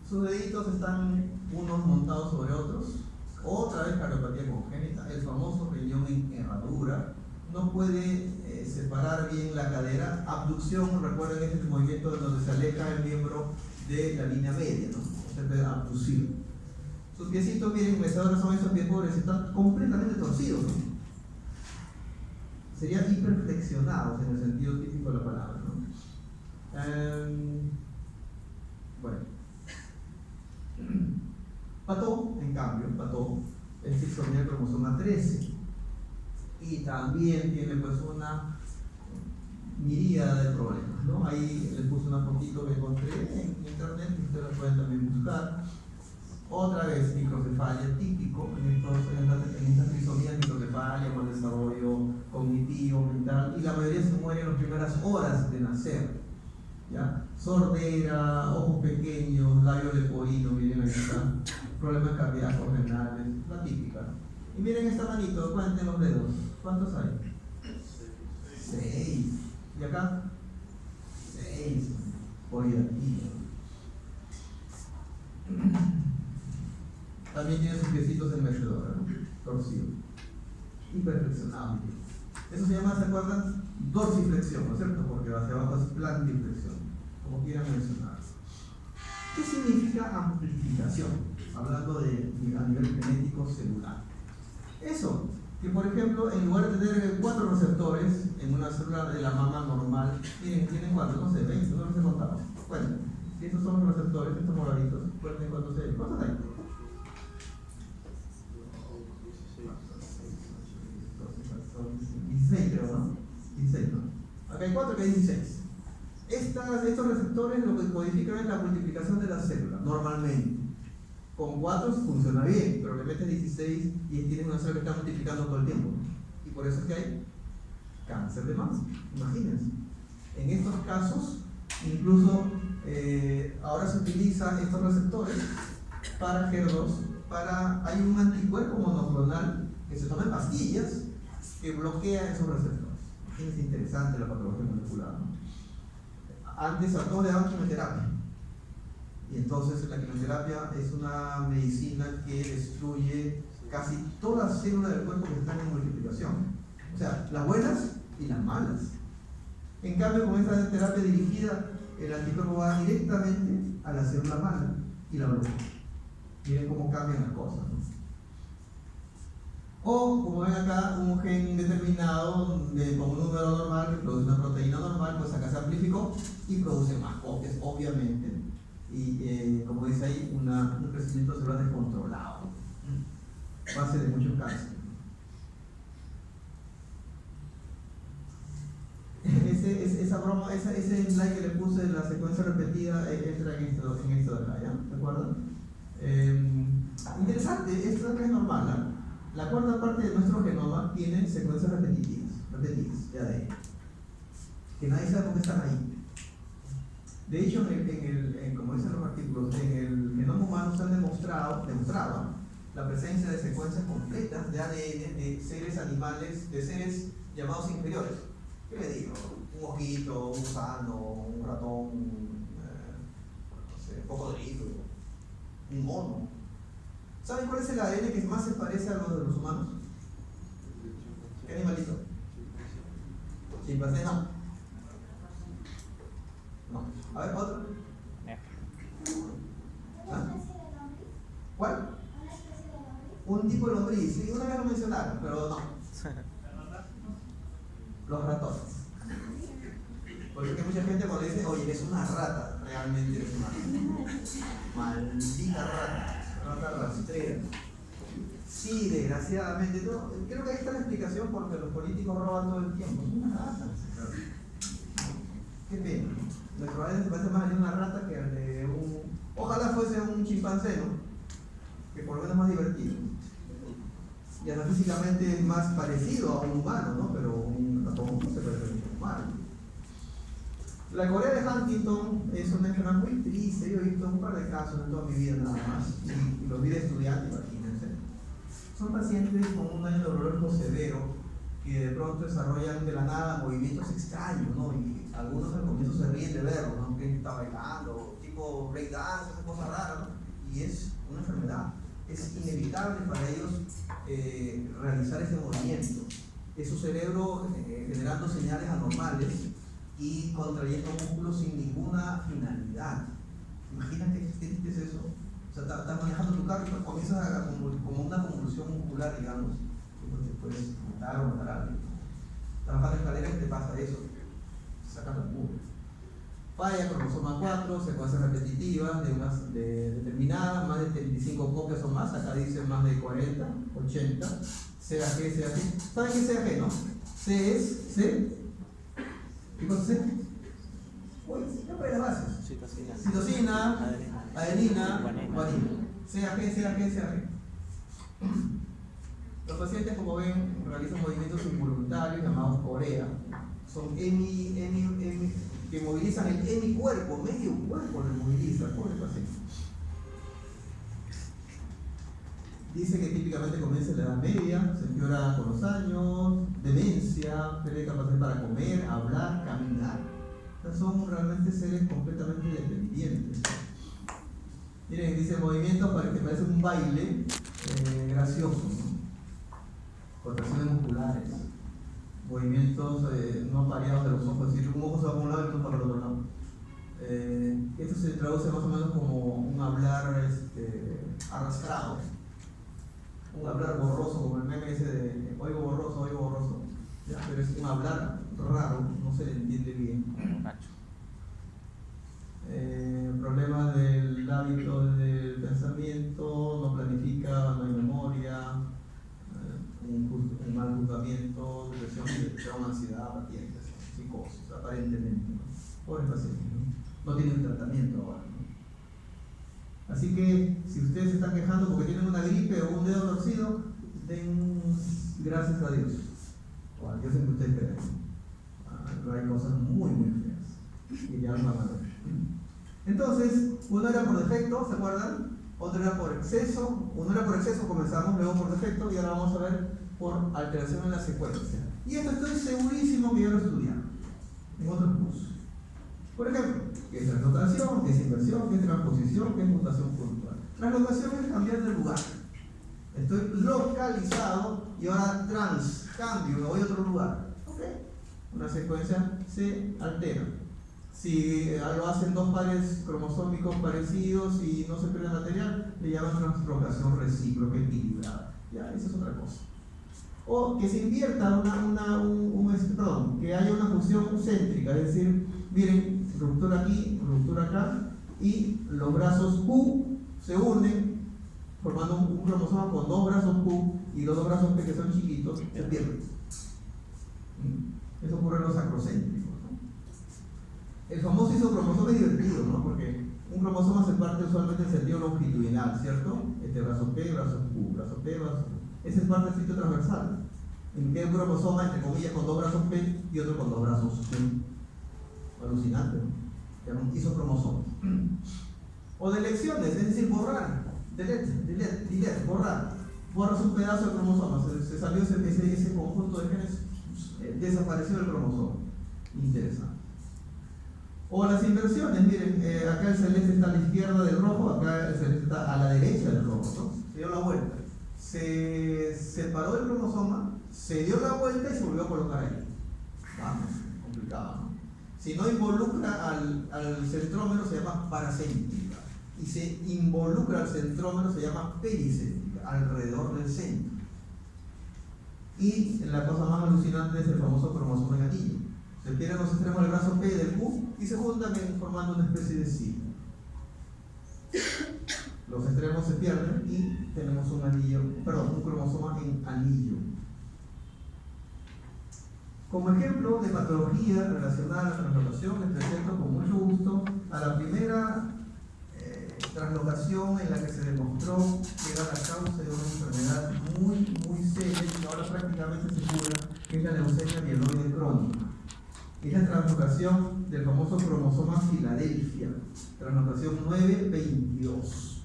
Sus deditos están unos montados sobre otros. Otra vez cardiopatía congénita, el famoso riñón en herradura. No puede separar bien la cadera. Abducción, recuerden, este movimiento donde se aleja el miembro de la línea media, ¿no? Se puede abducir. Sus piecitos, miren, mecedores son esos pies pobres, están completamente torcidos, ¿no? Serían hiperflexionados en el sentido típico de la palabra, ¿no? Bueno. Pató, en cambio, es trisomía del cromosoma 13 y también tiene pues una miríada de problemas, ¿no? Ahí les puse una fotito que encontré en internet, que ustedes la pueden también buscar. Otra vez, microcefalia, típico en estas trisomías, microcefalia con desarrollo cognitivo, mental, y la mayoría se muere en las primeras horas de nacer, ¿ya? Sordera, ojos pequeños, labio leporino, miren ahí está, problemas cardíacos, renales, la típica. Y miren esta manito, cuenten los dedos, ¿cuántos hay? 6. ¿Y acá? 6. Polidatina. También tiene sus piecitos en mecedora, ¿no? Torcido. Hiperflexionado. Eso se llama, ¿se acuerdan? Dorsiflexión, ¿no es cierto? Porque hacia abajo es plantiflexión, como quieran mencionar. ¿Qué significa amplificación? Hablando a nivel genético celular. Eso, que por ejemplo, en lugar de tener 4 receptores en una célula de la mama normal, tienen 4, no sé, 20, no les he contado. Bueno, Y estos son los receptores, estos moraditos. Recuerden cuántos hay. ¿Cuántos hay? 16 creo, ¿no? 16, ¿no? Acá hay 4, acá hay 16. Estos receptores lo que codifican es la multiplicación de las células, normalmente. Con 4 funciona bien, pero le metes 16 y tienes una célula que está multiplicando todo el tiempo. Y por eso es que hay cáncer de mama, imagínense. En estos casos, incluso ahora se utilizan estos receptores para HER2, hay un anticuerpo monoclonal que se toma en pastillas que bloquea esos receptores. Es interesante la patología molecular, ¿no? Antes a todos le daban quimioterapia. Y entonces la quimioterapia es una medicina que destruye casi todas las células del cuerpo que están en multiplicación. O sea, las buenas y las malas. En cambio, con esta terapia dirigida, el anticuerpo va directamente a la célula mala y la bloquea. Miren cómo cambian las cosas, ¿no? O, como ven acá, un gen determinado con un número normal que produce una proteína normal, pues acá se amplificó y produce más copias, obviamente. Y como dice ahí, un crecimiento celular descontrolado, base de muchos cánceres. Esa broma, ese slide que le puse de la secuencia repetida entra en esto de acá, ¿ya? ¿De acuerdo? Interesante, esto acá es normal, ¿no? La cuarta parte de nuestro genoma tiene secuencias repetitivas de ADN, que nadie sabe por qué están ahí. De hecho, como dicen los artículos, en el genoma humano se han demostrado la presencia de secuencias completas de ADN de seres animales, de seres llamados inferiores. ¿Qué le digo? Un mosquito, un gusano, un ratón, no sé, un cocodrilo, un mono. ¿Saben cuál es el ADN que más se parece a los de los humanos? ¿Qué animalito? ¿Chimpancé? No. A ver, otro. ¿Ah? ¿Cuál? Un tipo de lombriz. Sí, una vez lo mencionaron, pero no. Los ratones. Porque hay mucha gente cuando dice, oye, eres una rata, realmente eres una maldita rata rastrera. Sí, desgraciadamente, no, creo que ahí está la explicación porque los políticos roban todo el tiempo. Son unas ratas. Qué pena. Nuestro ADN se parece más a una rata que al de un... Ojalá fuese un chimpancé, ¿no? Que por lo menos es más divertido. Y hasta físicamente es más parecido a un humano, ¿no? Pero un ratón no se parece a un humano. La Corea de Huntington es una enfermedad muy triste. Yo he visto un par de casos en toda mi vida nada más. Y los vi de estudiante, imagínense. Son pacientes con un daño neurológico severo que de pronto desarrollan de la nada movimientos extraños, ¿no? Y algunos al comienzo se ríen de verlo, ¿no? Que está bailando, tipo breakdance, esas cosas raras, ¿no? Y es una enfermedad. Es inevitable para ellos realizar ese movimiento. Es su cerebro generando señales anormales y contrayendo músculos sin ninguna finalidad. Imagínate qué triste es eso. O sea, estás manejando tu carro y comienzas como una convulsión muscular, digamos, que te puedes matar o matar a alguien. Estás bajando escaleras y te pasa eso. Te sacan los músculos. Falla cromosoma 4, secuencias repetitivas de determinadas, más de 35 copias o más, acá dice más de 40, 80, CAG. ¿Saben qué es CAG, no? C es C. ¿Qué cosa es C? Uy, ¿qué fue las bases? Citosina, adenina, guanina. CAG. Los pacientes, como ven, realizan movimientos involuntarios llamados corea. Son que movilizan el hemicuerpo, medio cuerpo lo moviliza, pobre paciente. Dice que típicamente comienza en la edad media, se empeora con los años, demencia, pérdida de capacidad para comer, hablar, caminar. O sea, son realmente seres completamente dependientes. Miren, dice movimiento que parece un baile gracioso, ¿no? Contracciones musculares. Movimientos no variados de los ojos, es decir, un ojo se va para un lado y otro para el otro lado. Esto se traduce más o menos como un hablar arrastrado, un hablar borroso, como el meme ese de oigo borroso, ¿ya? Pero es un hablar raro, no se le entiende bien. endeudamiento, depresión, ansiedad, apatía, psicosis, aparentemente, ¿no? Pobres pacientes, no tienen tratamiento ahora, ¿no? Así que si ustedes se están quejando porque tienen una gripe o un dedo torcido, den gracias a Dios o al Dios en que ustedes creen. Hay cosas muy feas y ya lo van a ver. Entonces, uno era por defecto, ¿se acuerdan? Otro era por exceso. Uno era por exceso, comenzamos, luego por defecto, y ahora vamos a ver por alteración en la secuencia. Y esto estoy segurísimo que ya lo estudiaron en otros cursos. Por ejemplo, ¿qué es translocación? ¿Qué es inversión? ¿Qué es transposición? ¿Qué es mutación puntual? Translocación es cambiar de lugar. Estoy localizado y ahora cambio, me voy a otro lugar. ¿Ok? Una secuencia se altera. Si lo hacen dos pares cromosómicos parecidos y no se pierde material, le llaman translocación recíproca equilibrada. Ya, esa es otra cosa. O que se invierta que haya una fusión céntrica, es decir, miren, ruptura aquí, ruptura acá, y los brazos Q se unen formando un cromosoma con dos brazos Q y los dos brazos P que son chiquitos se pierden. Eso ocurre en los acrocéntricos, ¿no? El famoso isocromosoma es divertido, ¿no? Porque un cromosoma se parte usualmente en sentido longitudinal, ¿cierto? Brazo P, brazo Q, brazo P, brazo Q. Ese es parte del sitio transversal. En que un cromosoma, entre comillas, con dos brazos P y otro con dos brazos Q. Alucinante, ¿no? Llaman isocromosomas. O de elecciones, es decir, borrar. Delete, borrar. Borras un pedazo de cromosoma, se salió ese conjunto de genes, desapareció el cromosoma. Interesante. O las inversiones, miren, acá el celeste está a la izquierda del rojo, acá el celeste está a la derecha del rojo, ¿no? Se dio la vuelta. Se separó el cromosoma, se dio la vuelta y se volvió a colocar ahí. Vamos, complicado, ¿no? Si no involucra al centrómero se llama paracéntrica. Y se involucra al centrómero se llama pericéntrica, alrededor del centro. Y la cosa más alucinante es el famoso cromosoma en anillo. Se pierden los extremos del brazo P y del Q y se juntan formando una especie de signo. Los extremos se pierden y tenemos un cromosoma en anillo. Como ejemplo de patología relacionada a la translocación, les presento con mucho gusto a la primera translocación en la que se demostró que era la causa de una enfermedad muy seria y ahora prácticamente se cura, que es la leucemia mieloide crónica. Es la translocación del famoso cromosoma Filadelfia, translocación 922.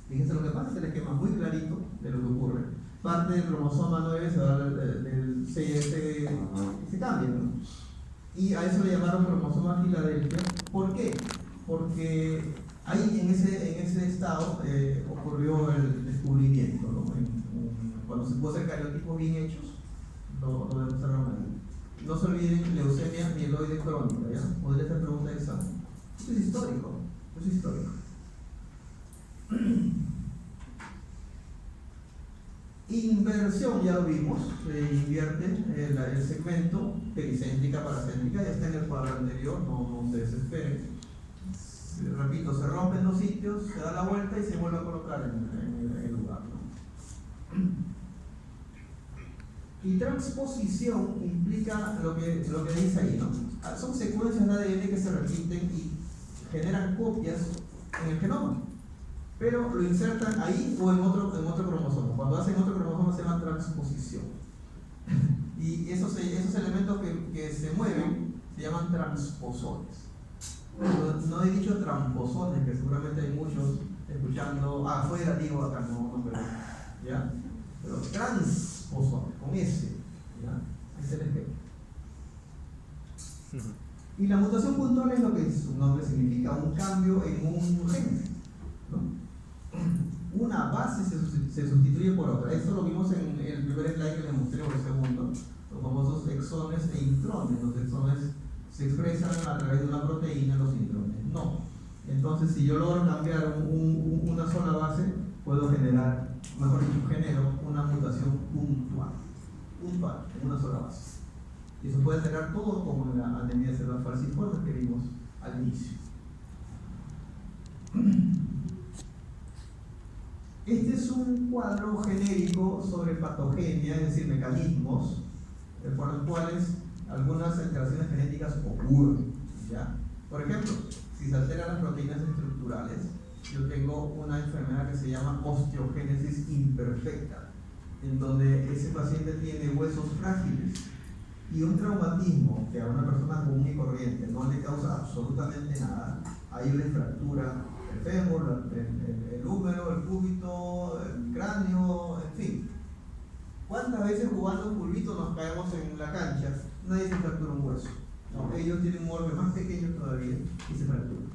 Fíjense lo que pasa, es el esquema muy clarito de lo que ocurre. Parte del cromosoma 9 se va del se cambia, ¿no? Y a eso le llamaron cromosoma Filadelfia. ¿Por qué? Porque ahí en ese estado ocurrió el descubrimiento, ¿no? Cuando se pudo hacer cariotipos bien hechos, lo demostraron ahí. No se olviden, leucemia mieloide crónica, ¿ya? Podría ser pregunta de examen. Esto es histórico, Inversión, ya lo vimos, se invierte el segmento pericéntrica, paracéntrica, ya está en el cuadro anterior, no se desesperen. Repito, se rompen dos sitios, se da la vuelta y se vuelve a colocar en el lugar, ¿no? Y transposición implica lo que dice ahí, ¿no? Son secuencias de ADN que se repiten y generan copias en el genoma, pero lo insertan ahí o en otro cromosoma. Cuando hacen otro cromosoma se llama transposición. Y esos elementos que se mueven se llaman transposones. No he dicho tramposones, que seguramente hay muchos escuchando afuera, digo acá, no, pero ¿ya? Pero transposones, con S, ¿ya? Ahí se les ve. Y la mutación puntual es lo que su nombre significa, un cambio en un gen, ¿no? Una base se sustituye por otra. Esto lo vimos en el primer slide que les mostré, o el segundo, los famosos exones e intrones. Los exones se expresan a través de una proteína, los intrones no. Entonces, si yo logro cambiar una sola base, puedo generar, genero una mutación puntual, en una sola base. Y eso puede alterar todo, como en la anemia cerebral falciforme que vimos al inicio. Este es un cuadro genérico sobre patogenia, es decir, mecanismos por los cuales algunas alteraciones genéticas ocurren, ¿ya? Por ejemplo, si se alteran las proteínas estructurales, yo tengo una enfermedad que se llama osteogénesis imperfecta, en donde ese paciente tiene huesos frágiles y un traumatismo que a una persona común y corriente no le causa absolutamente nada. Hay una fractura, el fémur, el húmero, el cúbito, el cráneo, en fin. ¿Cuántas veces jugando un pulvito nos caemos en la cancha? Nadie se fractura un hueso. No, ellos tienen un golpe más pequeño todavía y se fracturan.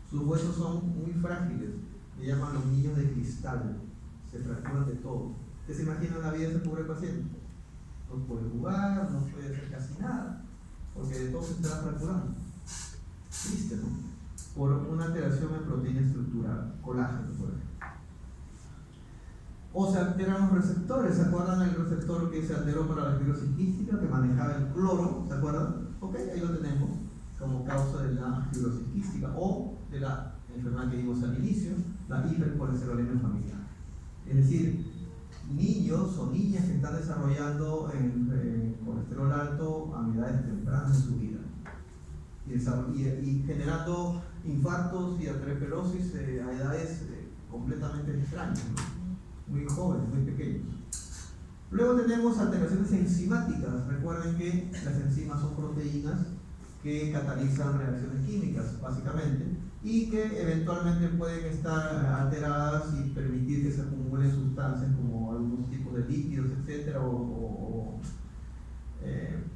Sus huesos son muy frágiles, le llaman los niños de cristal, se fracturan de todo. ¿Ustedes se imaginan la vida de ese pobre paciente? No puede jugar, no puede hacer casi nada, porque de todo se está fracturando. Triste, ¿no? Por una alteración en proteína estructural, colágeno, por ejemplo. O se alteran los receptores, ¿se acuerdan del receptor que se alteró para la fibrosis quística, que manejaba el cloro? ¿Se acuerdan? Ok, ahí lo tenemos como causa de la fibrosis quística o de la enfermedad que vimos al inicio, la hipercolesterolemia familiar. Es decir, niños o niñas que están desarrollando colesterol alto a edades tempranas en su vida y generando infartos y arteriosclerosis a edades completamente extrañas, ¿no? Muy jóvenes, muy pequeños. Luego tenemos alteraciones enzimáticas. Recuerden que las enzimas son proteínas que catalizan reacciones químicas, básicamente, y que eventualmente pueden estar alteradas y permitir que se acumulen sustancias como algunos tipos de líquidos, etcétera, o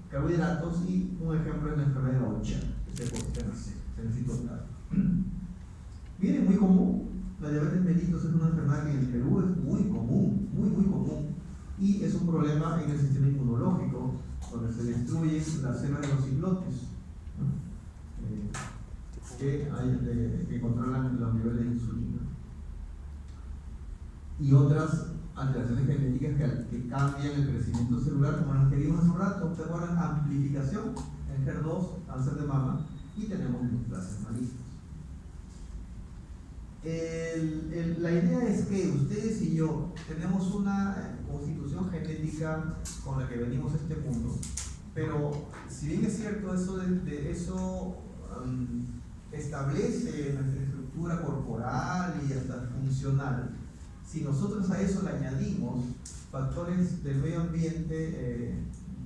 carbohidratos. Y un ejemplo es la enfermedad de Gaucher, que se posiciona así, se necesita hablar. Miren, muy común. La diabetes mellitus es una enfermedad que en el Perú es muy común, muy común, y es un problema en el sistema inmunológico, donde se destruyen las células de los islotes, ¿no? Que controlan los niveles de insulina. Y otras alteraciones genéticas que cambian el crecimiento celular, como las que vimos hace un rato. ¿Se acuerdan? Amplificación en HER2, cáncer de mama, y tenemos neoplasias malignas. La idea es que ustedes y yo tenemos una constitución genética con la que venimos a este mundo, pero si bien es cierto, eso establece nuestra estructura corporal y hasta funcional, si nosotros a eso le añadimos factores del medio ambiente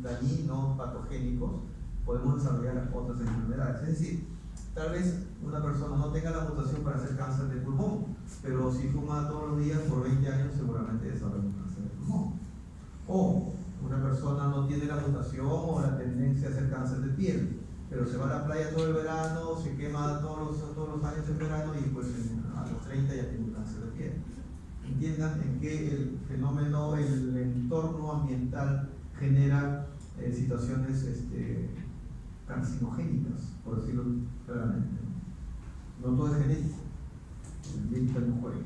dañinos, patogénicos, podemos desarrollar otras enfermedades. Es decir, tal vez una persona no tenga la mutación para hacer cáncer de pulmón, pero si fuma todos los días por 20 años seguramente desarrolla un cáncer de pulmón. O una persona no tiene la mutación o la tendencia a hacer cáncer de piel, pero se va a la playa todo el verano, se quema todos los años en verano y pues a los 30 ya tiene un cáncer de piel. Entiendan en que el fenómeno, el entorno ambiental genera situaciones carcinogénicas, por decirlo claramente. No todo es genético, el ambiente también juega.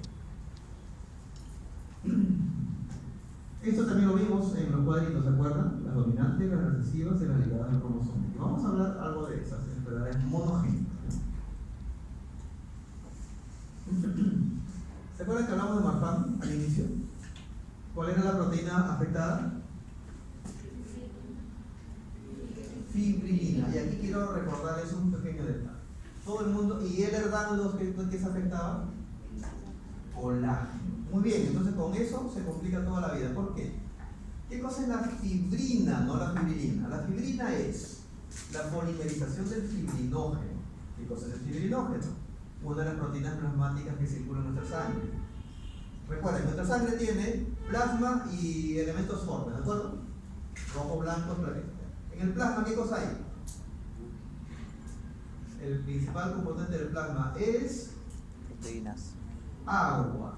Esto también lo vimos en los cuadritos, ¿se acuerdan? Las dominantes, las recesivas y las ligadas al cromosoma. Y vamos a hablar algo de esas enfermedades monogénicas. ¿Se acuerdan que hablamos de Marfan al inicio? ¿Cuál era la proteína afectada? Fibrilina. Y aquí quiero recordarles un pequeño detalle. Todo el mundo, ¿y el Ehlers-Danlos qué se afectaba? Colágeno. Muy bien, entonces con eso se complica toda la vida. ¿Por qué? ¿Qué cosa es la fibrina, no la fibrilina? La fibrina es la polimerización del fibrinógeno. ¿Qué cosa es el fibrinógeno? Una de las proteínas plasmáticas que circulan en nuestra sangre. Recuerden, nuestra sangre tiene plasma y elementos formes, ¿de acuerdo? Rojo, blanco, planeta. En el plasma, ¿qué cosa hay? El principal componente del plasma es proteínas. Agua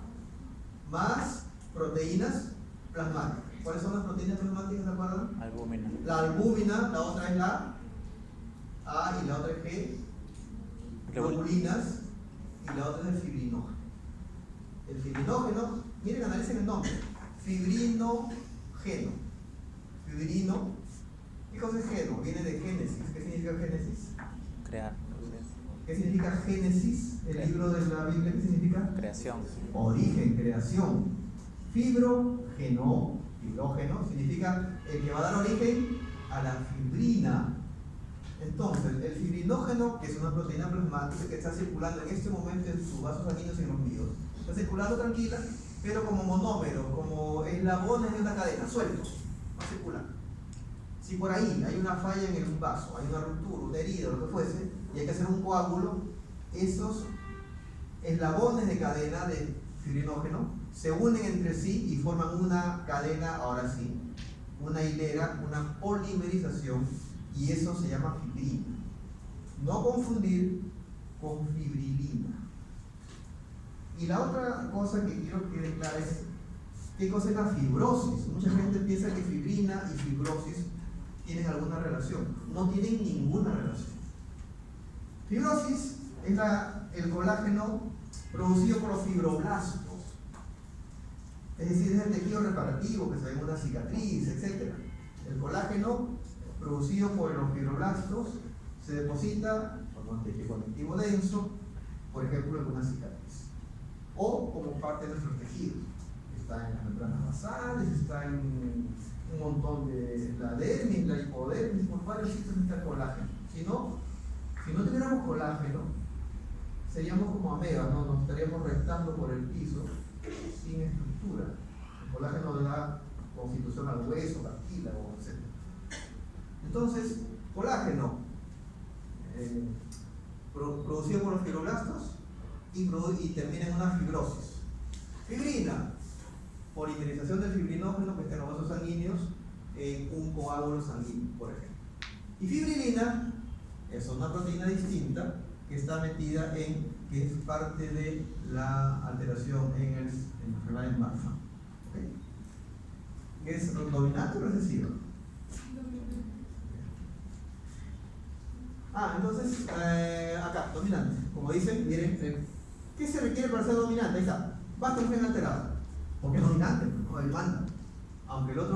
más proteínas plasmáticas. ¿Cuáles son las proteínas plasmáticas? ¿Se acuerdan? Albúmina. La albúmina, la otra es la A y la otra es G. Globulinas y la otra es el fibrinógeno. El fibrinógeno, miren, analicen el nombre. Fibrinógeno. Fibrino. ¿Qué cosa es geno? Viene de génesis. ¿Qué significa génesis? Crear. ¿Qué significa Génesis? El libro de la Biblia, ¿qué significa? Creación. Origen, creación. Fibrógeno significa el que va a dar origen a la fibrina. Entonces, el fibrinógeno, que es una proteína plasmática que está circulando en este momento en sus vasos sanguíneos y en los míos, está circulando tranquila, pero como monómeros, como eslabones de una cadena, sueltos, va a circular. Si por ahí hay una falla en el vaso, hay una ruptura, una herida, lo que fuese, y hay que hacer un coágulo, esos eslabones de cadena de fibrinógeno se unen entre sí y forman una cadena, ahora sí, una hilera, una polimerización, y eso se llama fibrina. No confundir con fibrilina. Y la otra cosa que quiero que quede clara es qué cosa es la fibrosis. Mucha gente piensa que fibrina y fibrosis tienen alguna relación. No tienen ninguna relación. Fibrosis es el colágeno producido por los fibroblastos. Es decir, es el tejido reparativo que se ve en una cicatriz, etc. El colágeno producido por los fibroblastos se deposita como un tejido conectivo denso, por ejemplo, en una cicatriz, o como parte de nuestros tejidos. Está en las membranas basales, está en un montón de la dermis, la hipodermis, por varios sitios está el colágeno. Si no tuviéramos colágeno, seríamos como amebas, ¿no? Nos estaríamos restando por el piso sin estructura. El colágeno le da constitución al hueso, cartílago, etc. Entonces, colágeno producido por los fibroblastos y termina en una fibrosis. Fibrina, polimerización del fibrinógeno que está en los vasos sanguíneos en un coágulo sanguíneo, por ejemplo. Y fibrilina es una proteína distinta que está metida que es parte de la alteración en la enfermedad de Marfan. ¿Okay? ¿Es dominante o recesiva? Entonces, acá, dominante. Como dicen, miren, ¿qué se requiere para ser dominante? Ahí está. Basta un gen alterado. Porque es dominante, ¿no? Él manda. Aunque el otro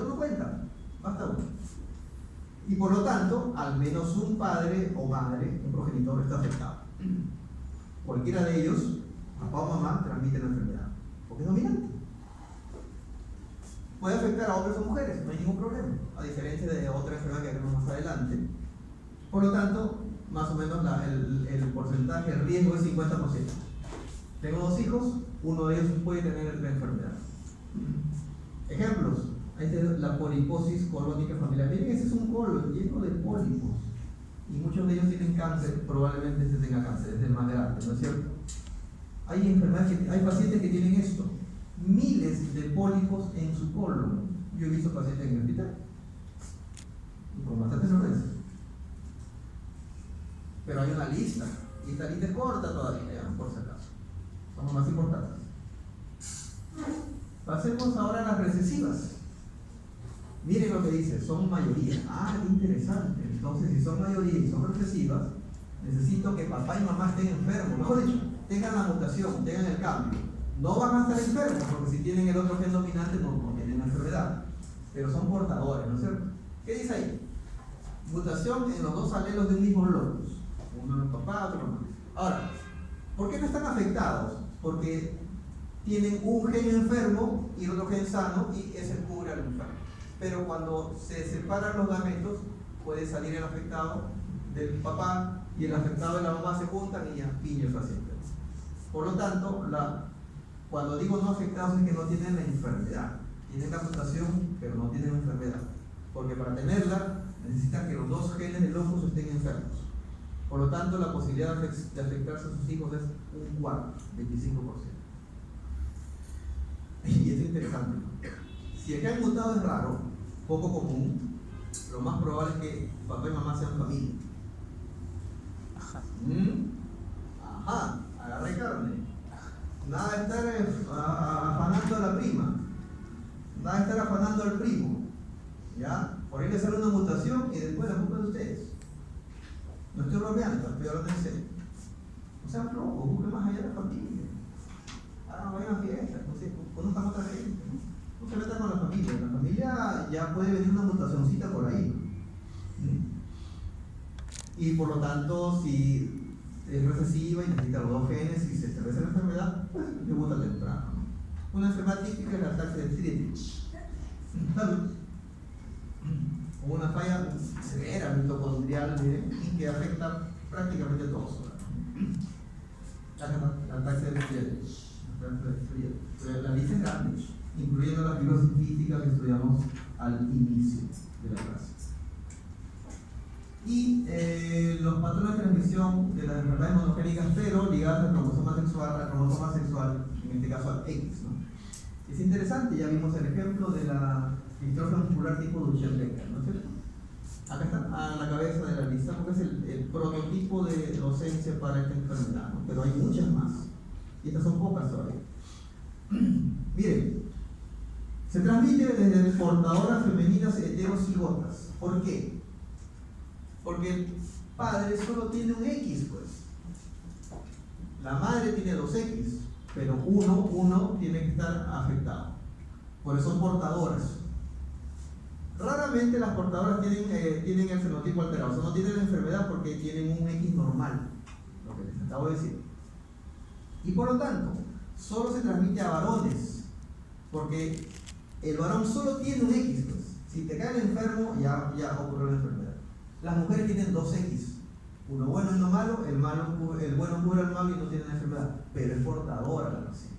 no cuenta. Basta uno. Y por lo tanto, al menos un padre o madre, un progenitor, está afectado. Cualquiera de ellos, papá o mamá, transmite la enfermedad. Porque es dominante. Puede afectar a hombres o mujeres, no hay ningún problema. A diferencia de otra enfermedad que veremos más adelante. Por lo tanto, más o menos el porcentaje, el riesgo es 50%. Tengo 2 hijos, uno de ellos puede tener la enfermedad. Ejemplos. Esta es la poliposis colónica familiar. Miren, ese es un colon lleno de pólipos. Y muchos de ellos tienen cáncer, probablemente este tenga cáncer, es el más grande, ¿no es cierto? Hay enfermedades, hay pacientes que tienen esto, miles de pólipos en su colon. Yo he visto pacientes en el hospital, y con bastante sorpresa. Pero hay una lista, y esta lista es corta todavía, por si acaso. Son las más importantes. Pasemos ahora a las recesivas. Miren lo que dice, son mayoría. Qué interesante. Entonces, si son mayoría y son recesivas, necesito que papá y mamá estén enfermos. Mejor dicho, tengan la mutación, tengan el cambio. No van a estar enfermos, porque si tienen el otro gen dominante no tienen la enfermedad. Pero son portadores, ¿no es cierto? ¿Qué dice ahí? Mutación en los 2 alelos de un mismo locus. Uno en el papá, otro en la mamá. Ahora, ¿por qué no están afectados? Porque tienen un gen enfermo y otro gen sano, y ese cubre al enfermo. Pero cuando se separan los gametos, puede salir el afectado del papá y el afectado de la mamá se juntan y ya piña el paciente. Por lo tanto, cuando digo no afectados es que no tienen la enfermedad. Tienen la mutación, pero no tienen la enfermedad. Porque para tenerla, necesitan que los 2 genes del locus estén enfermos. Por lo tanto, la posibilidad de afectarse a sus hijos es un cuarto, 25%. Y es interesante, ¿no? Si el gen mutado es raro, poco común, lo más probable es que papá y mamá sean familia. Agarré carne. Nada de estar afanando a la prima. Nada de estar afanando al primo. ¿Ya? Por ahí le sale una mutación y después la culpa de ustedes. No estoy bromeando, estoy hablando en serio. No sean flojos, busquen más allá de la familia. Vayan a fiestas, conozcan otra gente, ¿no? No se metan con la familia. En la familia ya puede venir una mutacioncita por ahí. Y por lo tanto, si es recesiva y necesita los dos genes y se establece la enfermedad, pues debuta temprano, ¿no? Una enfermedad típica es la ataxia de Friedrich. Salud. O una falla severa mitocondrial, miren, que afecta prácticamente a todos. La ataxia de Friedrich. La lista es grande, incluyendo la fibrosis física que estudiamos al inicio de la clase. Y los patrones de transmisión de las enfermedades monogénicas, pero ligadas al cromosoma sexual, en este caso al X, ¿no? Es interesante, ya vimos el ejemplo de la distrofia muscular tipo Duchenne-Becker, ¿no es cierto? Acá está a la cabeza de la lista, porque es el prototipo de docencia para esta enfermedad, ¿no? Pero hay muchas más, y estas son pocas todavía. Miren, se transmite desde portadoras femeninas heterocigotas. ¿Por qué? Porque el padre solo tiene un X, pues. La madre tiene dos X, pero uno tiene que estar afectado. Por eso son portadoras. Raramente las portadoras tienen el fenotipo alterado, o sea, no tienen la enfermedad porque tienen un X normal, lo que les acabo de decir. Y por lo tanto, solo se transmite a varones, porque el varón solo tiene un X, pues. Si te cae el enfermo, ya ocurrió la enfermedad. Las mujeres tienen dos X, uno bueno y uno malo, el bueno cubre al malo y no tiene la enfermedad, pero es portadora la paciente.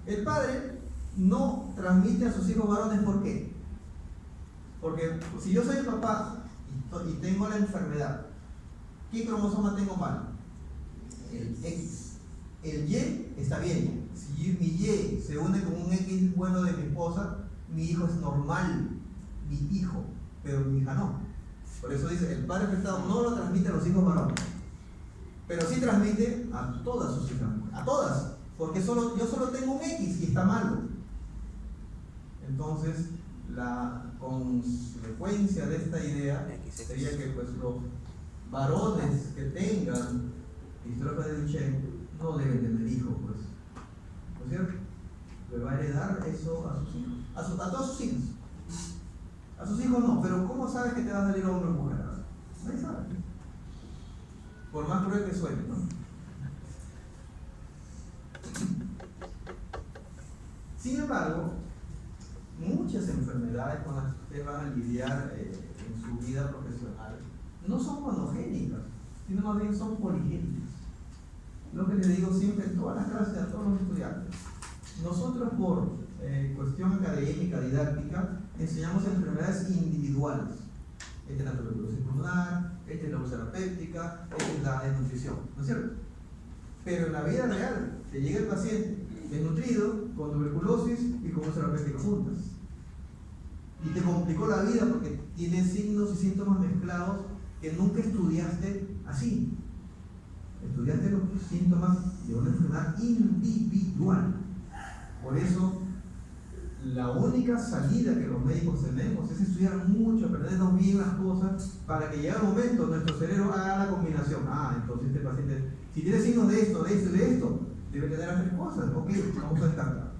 El padre no transmite a sus hijos varones, ¿por qué? Porque si yo soy el papá y tengo la enfermedad, ¿qué cromosoma tengo mal? El X. El Y está bien. Si mi Y se une con un X bueno de mi esposa, mi hijo es normal, mi hijo, pero mi hija no. Por eso dice, el padre afectado no lo transmite a los hijos varones, pero sí transmite a todas sus hijas, a todas, porque yo solo tengo un X y está malo. Entonces, la consecuencia de esta idea sería que pues, los varones que tengan distrofia de Duchenne no deben tener hijos, pues. ¿No es cierto? Le va a heredar eso a sus hijos, a todos sus hijos. A sus hijos no, pero ¿cómo sabes que te va a salir hombre o mujer? Nadie sabe. Por más cruel que suene, ¿no? Sin embargo, muchas enfermedades con las que ustedes van a lidiar en su vida profesional no son monogénicas, sino más bien son poligénicas. Lo que les digo siempre en todas las clases a todos los estudiantes. Nosotros por cuestión académica, didáctica, enseñamos enfermedades individuales. Esta es la tuberculosis pulmonar, esta es la úlcera péptica, esta es la desnutrición, ¿no es cierto? Pero en la vida real, te llega el paciente desnutrido, con tuberculosis y con úlcera péptica juntas. Y te complicó la vida porque tiene signos y síntomas mezclados que nunca estudiaste así. Estudiaste los síntomas de una enfermedad individual. Por eso, la única salida que los médicos tenemos es estudiar mucho, aprendernos bien las cosas, para que llegue el momento nuestro cerebro haga la combinación. Entonces este paciente, si tiene signos de esto, de esto y de esto, debe tener las tres cosas. Ok, vamos a descartar.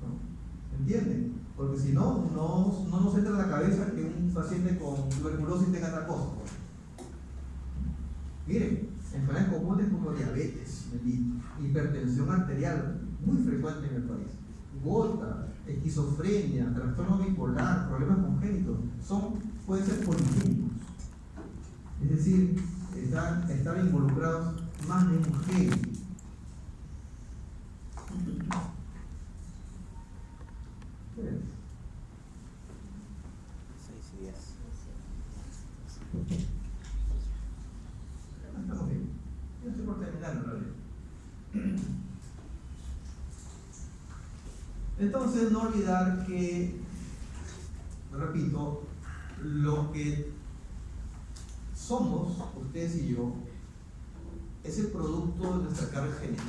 ¿No? ¿Entienden? Porque si no, no nos entra en la cabeza que un paciente con tuberculosis tenga otra cosa. Miren, enfermedades comunes como diabetes, hipertensión arterial, muy frecuente en el país, gota, esquizofrenia, trastorno bipolar, problemas congénitos, pueden ser poligénicos. Es decir, están involucrados más de un gen. Estamos bien. Yo estoy por terminar en realidad. Entonces, no olvidar que, repito, lo que somos, ustedes y yo, es el producto de nuestra carga genética.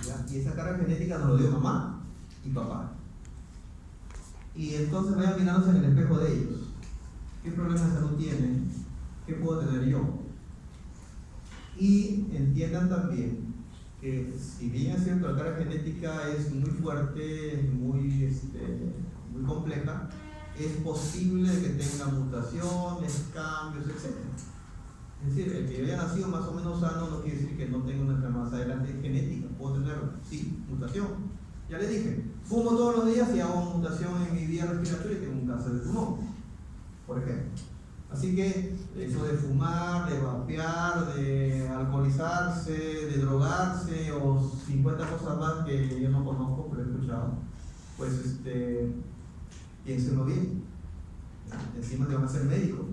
¿Ya? Y esa carga genética nos lo dio mamá y papá. Y entonces vayan mirándose en el espejo de ellos. ¿Qué problemas de salud tienen? ¿Qué puedo tener yo? Y entiendan también que si bien es cierto la carga genética es muy fuerte, muy compleja, es posible que tenga mutaciones, cambios, etc. Es decir, el que haya nacido más o menos sano no quiere decir que no tenga una enfermedad más adelante genética. Puedo tener, sí, mutación. Ya les dije, fumo todos los días y hago mutación en mi vía respiratoria y tengo un cáncer de pulmón, por ejemplo. Así que eso de fumar, de vapear, de alcoholizarse, de drogarse o 50 cosas más que yo no conozco, pero he escuchado, pues piénsenlo bien. Encima te van a ser médico.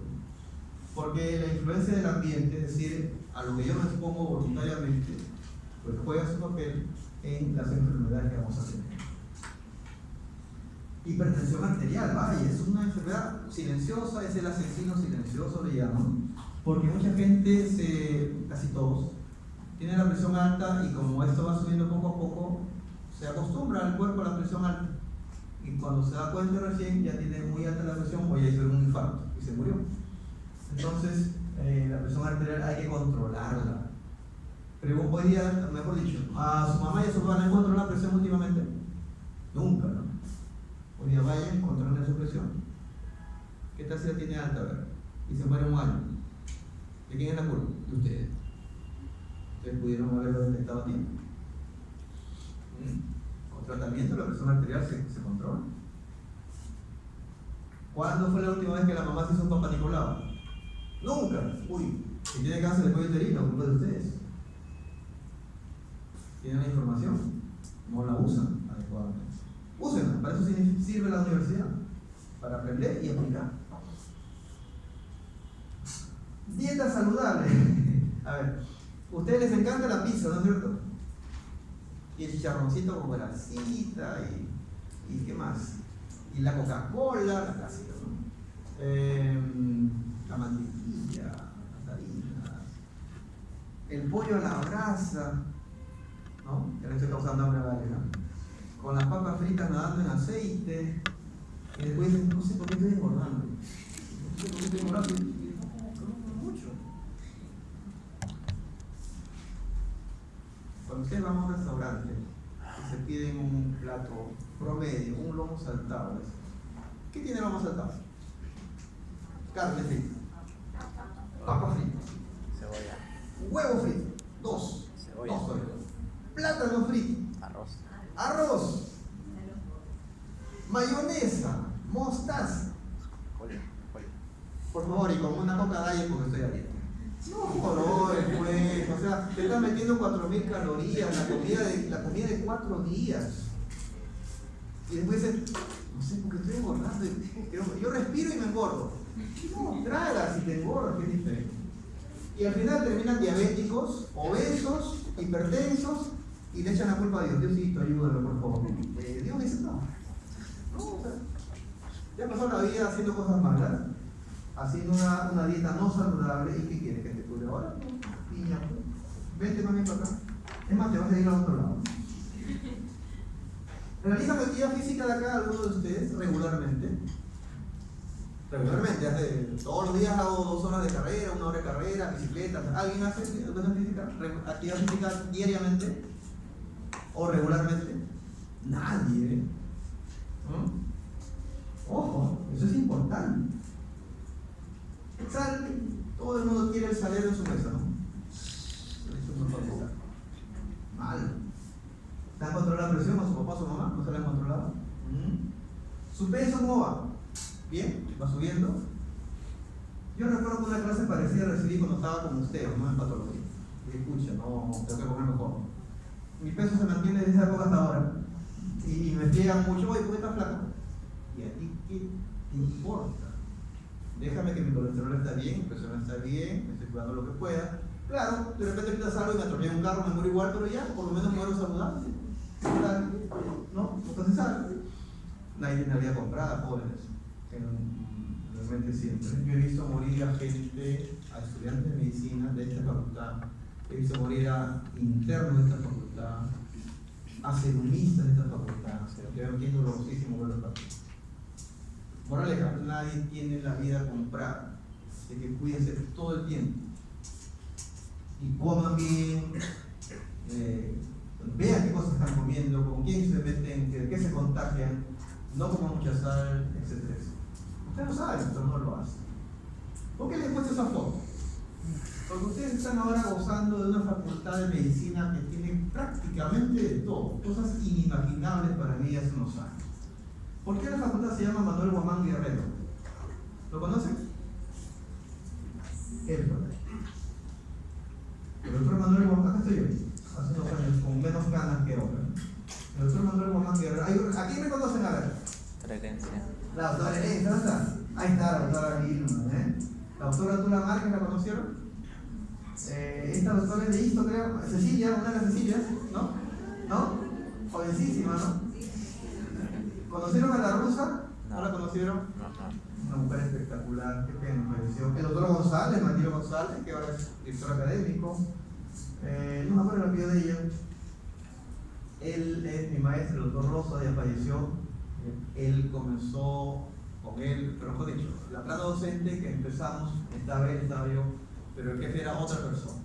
Porque la influencia del ambiente, es decir, a lo que yo me expongo voluntariamente, pues juega su papel en las enfermedades que vamos a tener. Hipertensión arterial, vaya, es una enfermedad silenciosa, es el asesino silencioso, le llaman, porque mucha gente, casi todos, tiene la presión alta y como esto va subiendo poco a poco, se acostumbra al cuerpo a la presión alta. Y cuando se da cuenta recién, ya tiene muy alta la presión o ya hizo un infarto y se murió. Entonces, la presión arterial hay que controlarla. Pero hoy día, mejor dicho, a su mamá y a su papá no han controlado la presión últimamente. Nunca, ¿no? Hoy día vayan, controlen su presión. ¿Qué tal si la tiene alta? A ver, y se muere un año. ¿De quién es la culpa? De ustedes. Ustedes pudieron haberlo detectado a tiempo. Con tratamiento la presión arterial se controla. ¿Cuándo fue la última vez que la mamá se hizo un Papa Nicolau? Nunca. Uy, si tiene cáncer de cuello uterino, culpa de ustedes. Tienen la información, no la usan adecuadamente. Úsenla, para eso sirve la universidad, para aprender y aplicar. Dieta saludable. A ver, a ustedes les encanta la pizza, ¿no es cierto? Y el chicharroncito con grasita y ¿qué más? Y la Coca-Cola, la clásica, ¿no? La mantequilla, las harinas, el pollo a la brasa, ¿no? Ya le estoy causando hambre a la galera. Con las papas fritas nadando en aceite, y después dicen, no sé por qué estoy engordando. No sé por qué estoy engordando. Y no mucho. Cuando ustedes van a un restaurante y se piden un plato promedio, un lomo saltado, ¿qué tiene el lomo saltado? Carne frita, papa frita, Cebolla. huevo frito, dos sólidos, plátano frito, arroz, mayonesa, mostaza. Por favor, y con una coca diet porque estoy a dieta. No joder, pues, o sea, te estás metiendo 4000 calorías, la comida de 4 días. Y después dices, no sé por qué estoy engordando, yo respiro y me engordo. No, tragas y te engordas, que es diferente. Y al final terminan diabéticos, obesos, hipertensos y le echan la culpa a Dios. Diosito, ayúdalo, por favor. Dios dice, no, o sea, ya pasó la vida haciendo cosas malas, haciendo una dieta no saludable. ¿Y qué quieres? ¿Que te cure ahora? Piña, vente mami para acá. Es más, te vas a ir al otro lado. ¿Realizan actividad física de acá alguno de ustedes regularmente? Regularmente, todos los días hago 2 horas de carrera, 1 hora de carrera, bicicleta. ¿Alguien hace actividad física diariamente o regularmente? Nadie. Ojo, eso es importante. Sal, todo el mundo quiere el salero en su mesa, ¿no? Eso no puede estar. Mal. ¿Se han controlado la presión a su papá, a su mamá? ¿No se la han controlado? ¿Su peso cómo va? ¿Bien? ¿Va subiendo? Yo recuerdo que una clase parecida recibí cuando estaba con ustedes, ¿no? En patología. Y escucha, no, tengo que comer mejor. Mi peso se mantiene desde esa época hasta ahora. Y me friegan mucho, oye, ¿por qué estás flaco? ¿Y a ti qué te importa? Déjame que mi colesterol está bien, mi presión está bien, me estoy cuidando lo que pueda. Claro, de repente quitas algo y me atropella un carro, me muero igual, pero ya, por lo menos muero saludable. ¿No? Entonces, ¿sabes? Nadie tiene la vida comprada, jóvenes. Realmente siempre. Yo he visto morir a gente, a estudiantes de medicina de esta facultad, he visto morir a internos de esta facultad, a sedumistas de esta facultad, que no entiendo dolorosísimo ver los casos. Moraleja, nadie tiene la vida comprada, así que cuídense todo el tiempo. Y coman bien, vean qué cosas están comiendo, con quién se meten, qué se contagian, no coman mucha sal, etc. Usted lo sabe, pero no lo hace. ¿Por qué les he puesto esa foto? Porque ustedes están ahora gozando de una facultad de medicina que tiene prácticamente de todo, cosas inimaginables para mí hace unos años. ¿Por qué la facultad se llama Manuel Guamán Guerrero? ¿Lo conocen? El doctor Manuel Guamán, acá estoy yo, hace unos años, con menos ganas que ahora. El doctor Manuel Guamán Guerrero. ¿A quién me conocen? A ver. Herencia. La doctora Herencia, ¿dónde está? Ahí está la doctora Vilma, ¿eh? La doctora Tula Márquez, ¿la conocieron? Esta doctora es de Isto, creo. Cecilia, una de las Cecilias, ¿no? ¿No? Jovencísima, ¿no? ¿Conocieron a la rusa? ¿No la conocieron? No. Una mujer espectacular, qué pena me pareció. El doctor González, Matías González, que ahora es director académico. No me acuerdo el apellido de ella. Él es mi maestro, el doctor Rosa, ya falleció. Él comenzó con él, pero mejor dicho, la plana docente que empezamos, estaba él, estaba yo, pero el jefe era otra persona.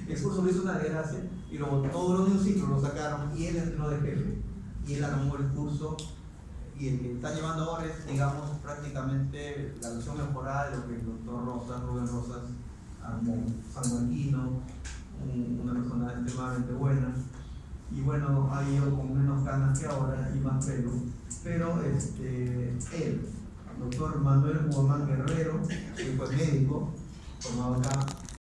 El curso lo hizo una desgracia y lo botó durante un ciclo, lo sacaron y él entró de jefe. Y él armó el curso y el que está llevando ahora es, digamos, prácticamente la versión mejorada de lo que el doctor Rosas, Rubén Rosas, armó. San Marquino, una persona extremadamente buena. Y bueno, ha ido con menos canas que ahora y más pelo. Pero él, el doctor Manuel Guamán Guerrero, que fue médico, formado acá,